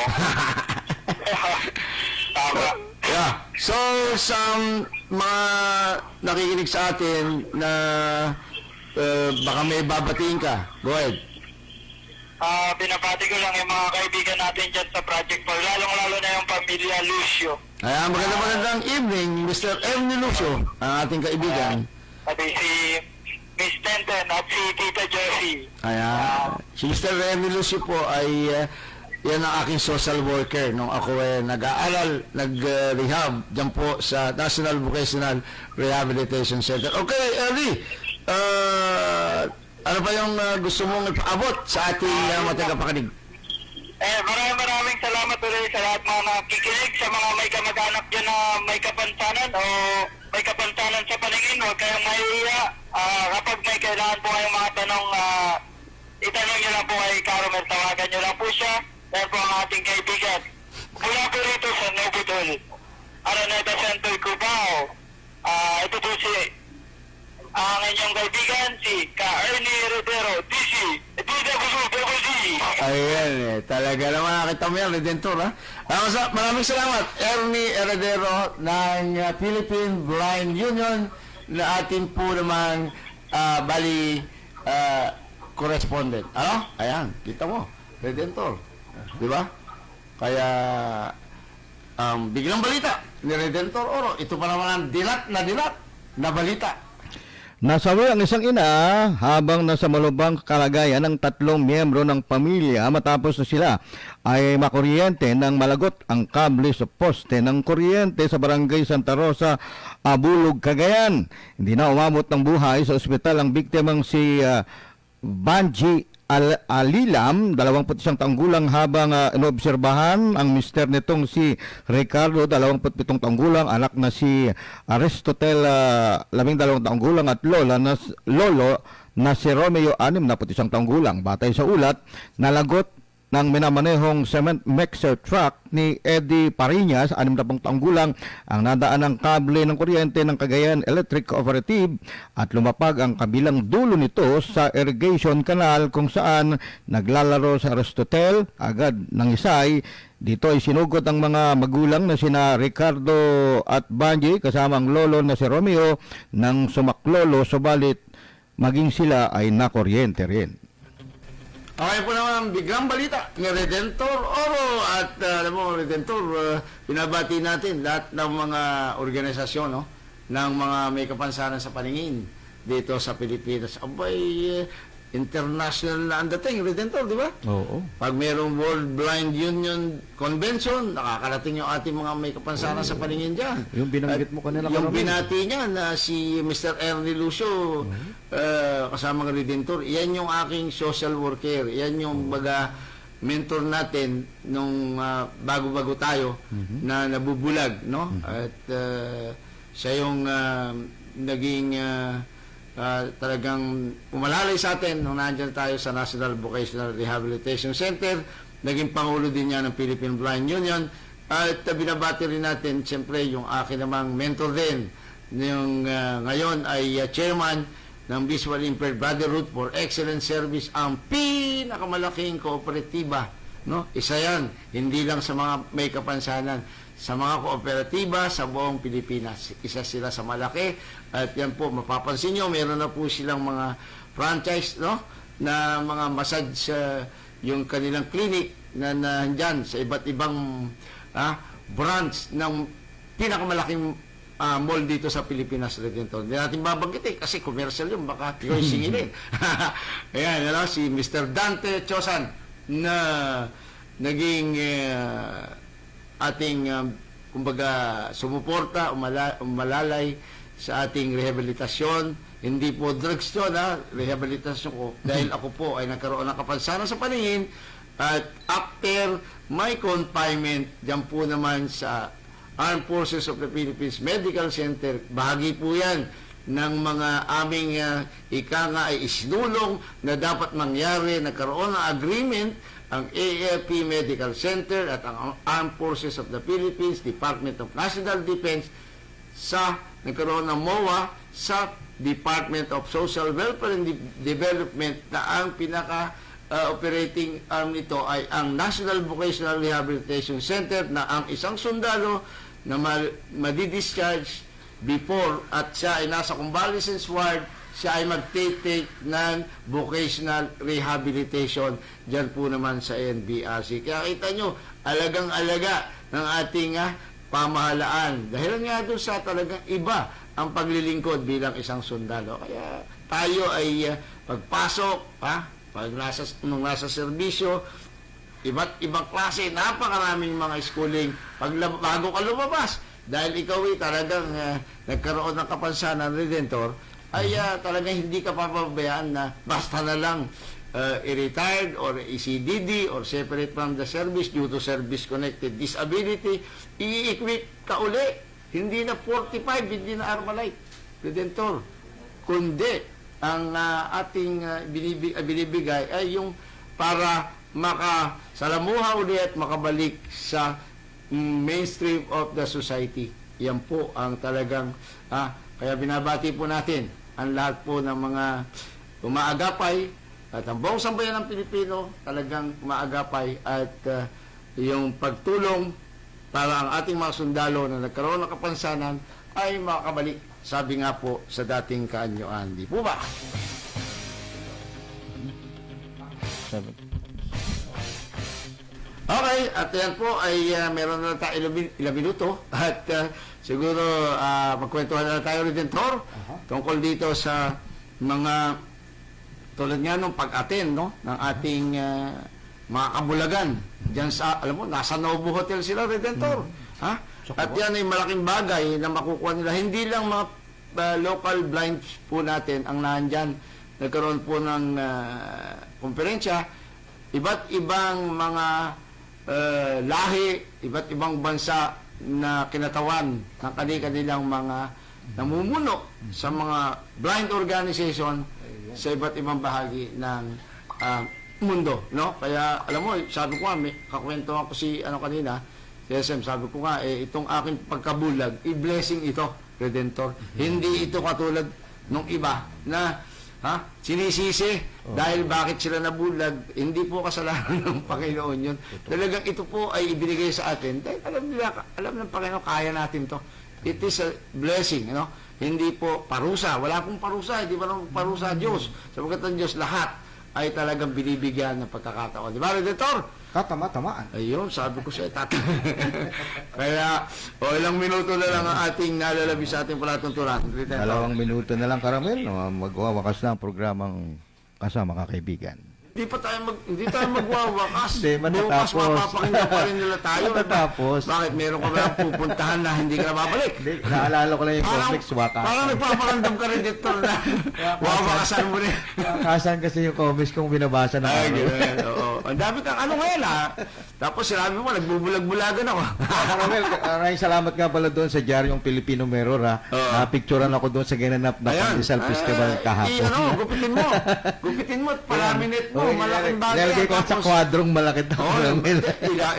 Tama. Yeah. So, sa mga nakikinig sa atin na baka may babatiin ka, go ahead. Binabati ko lang yung mga kaibigan natin dyan sa Project 4, lalong-lalo na yung pamilya Lucio. Ayan, magandang evening, Mr. Ernie Lucio, ang ating kaibigan. Pati si Miss Tenten at si Tita Josie. Ayan. Si Mr. Ernie Lucio po ay yan ang aking social worker nung ako nag-aaral, nag-rehab dyan po sa National Vocational Rehabilitation Center. Okay, Ernie, ano pa yung gusto mong ipaabot sa ating mga tagapakinig? Maraming salamat ulit sa lahat mga nakikinig, sa mga may kamag-anak dyan na may kapansanan o may kapansanan sa paningin. Huwag kayong mahihiya. Kapag may kailangan po kayong mga tanong, itanong nyo lang po kay Carmel. Tawagan nyo lang po siya. Yan po ang ating kaibigan. Mula po rito sa Nobudol, Araneta Center, Cubao. Ito po si ang inyong kaibigan, si Ka-Ernie Heredero, DC, DWWG. Ayan, talaga naman nakita mo yan, Redentor, ha? Maraming salamat, Ernie Heredero ng Philippine Blind Union na ating po namang correspondent. Ano? Ayan, kita mo, Redentor. Di ba? Kaya, biglang balita ni Redentor Oro. Ito pa naman ang dilat na balita. Nasawi ang isang ina habang nasa malubhang kalagayan ng 3 miyembro ng pamilya matapos na sila ay makuryente ng malagot ang kable sa poste ng kuryente sa barangay Santa Rosa, Abulog, Cagayan. Hindi na umabot ng buhay sa ospital ang biktimang si Banji Alilam, 21 taong gulang, habang inobserbahan ang mister nitong si Ricardo, 27 taong gulang, anak na si Aristotel, 12 taong gulang, at lolo na si Romeo, 61 taong gulang. Batay sa ulat, nalagot ng minamanehong cement mixer truck ni Eddie Pariñas, 60 taong gulang, ang nadaan ng kable ng kuryente ng Cagayan Electric Cooperative at lumapag ang kabilang dulo nito sa irrigation canal kung saan naglalaro sa Aristotel. Agad ng isay, dito ay sinugod ang mga magulang na sina Ricardo at Banji kasama ang lolo na si Romeo ng sumaklolo, subalit maging sila ay nakuryente rin. Okay po naman ang biglang balita ni Redentor Oro. At alam mo, Redentor, pinabati natin lahat ng mga organisasyon, no, ng mga may kapansanan sa paningin dito sa Pilipinas. Abay, international na ang dating, Redentor, di ba? Oo. Pag mayroong World Blind Union Convention, nakakarating yung ating mga may kapansanan sa paningin dyan. Yung binanggit mo kanila, yung Karami. binati niya na si Mr. Ernie Lucio, kasama ng Redentor, yan yung aking social worker. Yan yung mentor natin nung bago-bago tayo na nabubulag, no? At siya yung naging talagang umalalay sa atin nung nandyan tayo sa National Vocational Rehabilitation Center. Naging pangulo din niya ng Philippine Blind Union. At binabati rin natin, siyempre, yung akin namang mentor din, yung ngayon ay chairman ng Visually Impaired Brotherhood for Excellent Service, ang pinakamalaking kooperatiba, no? Isa yan, hindi lang sa mga may kapansanan, sa mga kooperatiba sa buong Pilipinas. Isa sila sa malaki. At yan po, mapapansin nyo, meron na po silang mga franchise, no, na mga massage, yung kanilang clinic na nandyan sa iba't ibang branch ng pinakamalaking mall dito sa Pilipinas. Hindi natin babanggitin kasi commercial yun, baka ikaw singilin. Ayan, si Mr. Dante Chosan na naging ating kumbaga sumuporta, umalalay sa ating rehabilitasyon. Hindi po drugs yun, rehabilitasyon ko, dahil ako po ay nagkaroon ng kapansanan sa paningin. At after my confinement, dyan po naman sa Armed Forces of the Philippines Medical Center, bahagi po yan ng mga aming ika nga ay isinulong na dapat mangyari. Nagkaroon ng agreement ang AFP Medical Center at ang Armed Forces of the Philippines, Department of National Defense, sa nagkaroon ng MOA sa Department of Social Welfare and Development, na ang pinaka-operating arm nito ay ang National Vocational Rehabilitation Center, na ang isang sundalo na madi-discharge before at siya ay nasa convalescence ward, siya ay mag-take ng vocational rehabilitation dyan po naman sa NBRC. Kaya kita nyo, alagang-alaga ng ating pamahalaan. Dahil nga doon sa talagang iba ang paglilingkod bilang isang sundalo. Kaya tayo ay pagpasok, pag nung nasa serbisyo, iba't ibang klase, napakaraming mga schooling bago ka lumabas. Dahil ikaw ay talagang nagkaroon ng kapansanan, Redentor, ay talagang hindi ka papabayaan na basta na lang i-retired or ECDD or separate from the service due to service-connected disability, i-equip ka uli. Hindi na 45, hindi na Armalite, Redentor. Kundi, ang ating binibigay ay yung para makasalamuha uli at makabalik sa mainstream of the society. Yan po ang talagang, kaya binabati po natin ang lahat po ng mga umaagapay at ang buong sambayan ng Pilipino talagang umaagapay at yung pagtulong para ang ating mga sundalo na nagkaroon ng kapansanan ay makabalik, sabi nga po, sa dating kaanyuan. Di po ba? Okay, at yan po ay meron na tayo ilang minuto at siguro magkwentuhan na tayo, Redentor, tungkol dito sa mga tulad nga nung pag-attend ng ating mga kabulagan diyan sa, alam mo, nasa Novo Hotel sila, Redentor. Ha? At yan ay malaking bagay na makukuha nila. Hindi lang mga local blinds po natin ang nandyan. Nagkaroon po ng konferensya. Iba't ibang mga lahi, iba't ibang bansa na kinatawan ng kanilang mga namumuno sa mga blind organization sa iba't ibang bahagi ng mundo, no? Kaya alam mo, sabi ko nga, kakwento ako si kanina, si SM, sabi ko nga, itong aking pagkabulag, i-blessing ito, Redentor. Hindi ito katulad nung iba na sinisisi dahil bakit sila nabulag. Hindi po kasalanan ng Panginoon yun. Talagang ito po ay ibinigay sa atin dahil alam ng Panginoon, kaya natin to. It is a blessing, no? Hindi po parusa. Wala pong parusa. Hindi pa naman parusa Diyos. Sapagkat ang Diyos lahat ay talagang binibigyan ng pagkakataon. Di ba, Redentor? Tama-tamaan. Ayun, sabi ko siya, Kaya, ilang minuto na lang ang ating nalalabi sa ating palatuntunan. Dalawang minuto na lang, Karamel. Magwawakas na ang programang Kasama Ka Kaibigan. Hindi tayo magwawakas. Hindi, matatapos. Bukas mapapakinggan pa rin nila tayo. Matatapos. Bakit? Meron ka ba pupuntahan na hindi ka na babalik? Hindi, naalala ko lang yung comics, wakas. Parang nagpaparamdam ka rin dito na wawakasan mo rin. Wakasan kasi yung comics kong binabasa na Ay, gano'n. Oo. Ang dami kang ngayon, Tapos sinabi mo, nagbubulag-bulagan ako. Karamel, maraming salamat nga pala doon sa Diaryong Pilipino Mirror, ha. Napicturean ako doon sa ginanap na Pandesal Festival kahapon. Gupitin mo. Gupitin mo at palaminate mo. Malaking bagay. Nilagay ko sa kwadrong malaki to.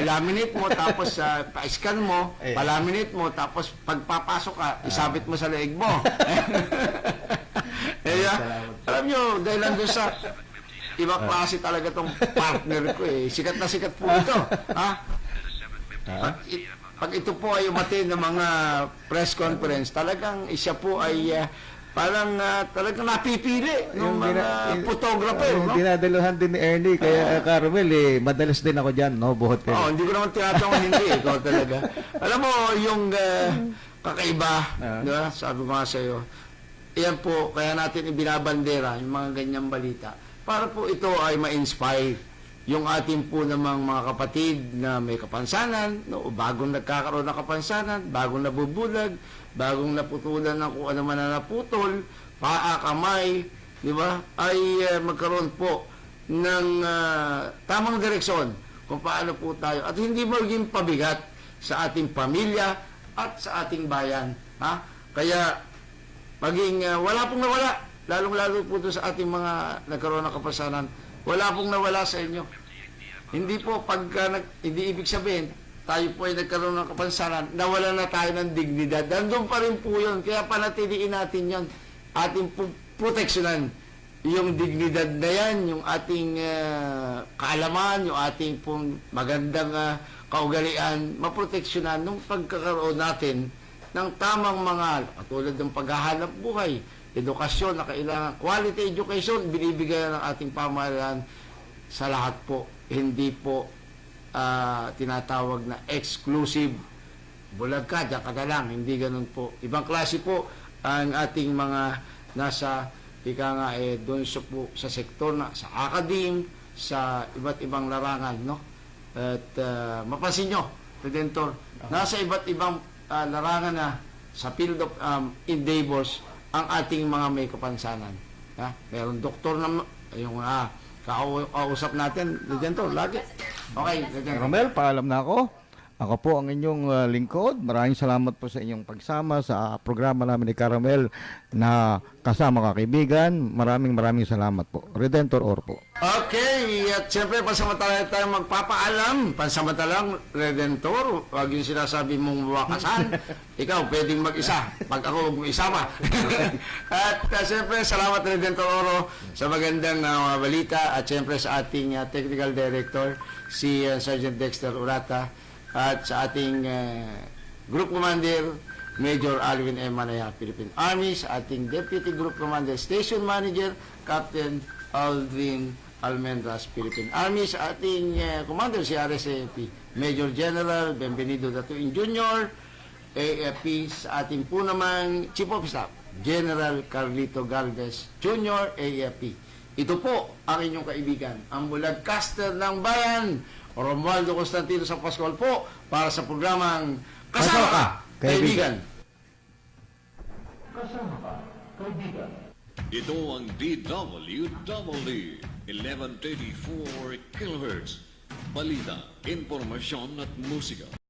Ilaminate mo, tapos pa-scan mo, palaminate mo, tapos pagpapasok ka, isabit mo sa leeg mo. Alam nyo, dahil nandun sa ibang klase talaga tong partner ko Sikat na sikat po ito. Pag ito po ay umatin ng mga press conference, talagang siya po ay parang talagang napipili ng mga photographer, no? Dinadaluhan din ni Ernie, kaya Carmel, madalas din ako dyan, no? Buhot ka. Hindi ko naman tinatanong hindi, ikaw talaga. Alam mo, yung kakaiba, diba? Sabi ko nga sa'yo, yan po, kaya natin ibinabandera yung mga ganyang balita. Para po ito ay ma-inspire yung ating po namang mga kapatid na may kapansanan, no? Bagong nagkakaroon ng kapansanan, bagong nabubulag, bagong naputulan ng kung ano man na naputol, paa, kamay, di ba? Ay magkaroon po ng tamang direksyon kung paano po tayo at hindi maging pabigat sa ating pamilya at sa ating bayan. Kaya maging wala pong nawala, lalong-lalo po doon sa ating mga nagkaroon ng kapansanan, wala pong nawala sa inyo. Hindi po hindi ibig sabihin tayo po ay nagkaroon ng kapansanan, nawala na tayo ng dignidad. Nandun pa rin po yun. Kaya panatiliin natin yun. Ating proteksyonan yung dignidad na yan, yung ating kaalaman, yung ating pong magandang kaugalian, maproteksyonan nung pagkakaroon natin ng tamang mga, katulad ng paghahanap buhay, edukasyon na kailangan, quality education, binibigay ng ating pamahalaan sa lahat po. Hindi po tinatawag na exclusive. Bulag ka, diyan ka na lang. Hindi ganun po. Ibang klase po ang ating mga nasa, doon sa sektor na, sa academe, sa iba't ibang larangan, no? At mapansin nyo, Redentor, nasa iba't ibang larangan na sa field of endeavors ang ating mga may kapansanan. Meron doktor na yung kausap natin, Redentor, lagi. Okay, Redentor. Romel, paalam na ako. Ako po ang inyong lingkod. Maraming salamat po sa inyong pagsama sa programa namin ni Caramel na kasama kaibigan. Maraming salamat po. Redentor Orpo. Okay, at siyempre pansamantala tayo magpapaalam. Pansamantalang Redentor, wag yung sinasabi mong wakasan. Ikaw, pwedeng mag-isa. Pag ako, huwag mo isama. At siyempre, salamat Redentor Oro sa magandang mga balita. At siyempre sa ating technical director, si Sergeant Dexter Urata. At sa ating Group Commander, Major Alvin M. Manaya, Philippine Army, sa ating Deputy Group Commander, Station Manager, Captain Aldrin Almendras, Philippine Army, sa ating Commander, si RSAFP, Major General Benvenido Datuin Jr., AFP, sa ating po namang Chief of Staff, General Carlito Galvez Jr., AFP. Ito po ang inyong kaibigan, ang broadcaster ng bayan, Romualdo Constantino sa Pascual po para sa programang Kasama Ka, Kaibigan. Kasama ka, kaibigan. Ito ang DWWD 1134 kHz. Balita, impormasyon at musika.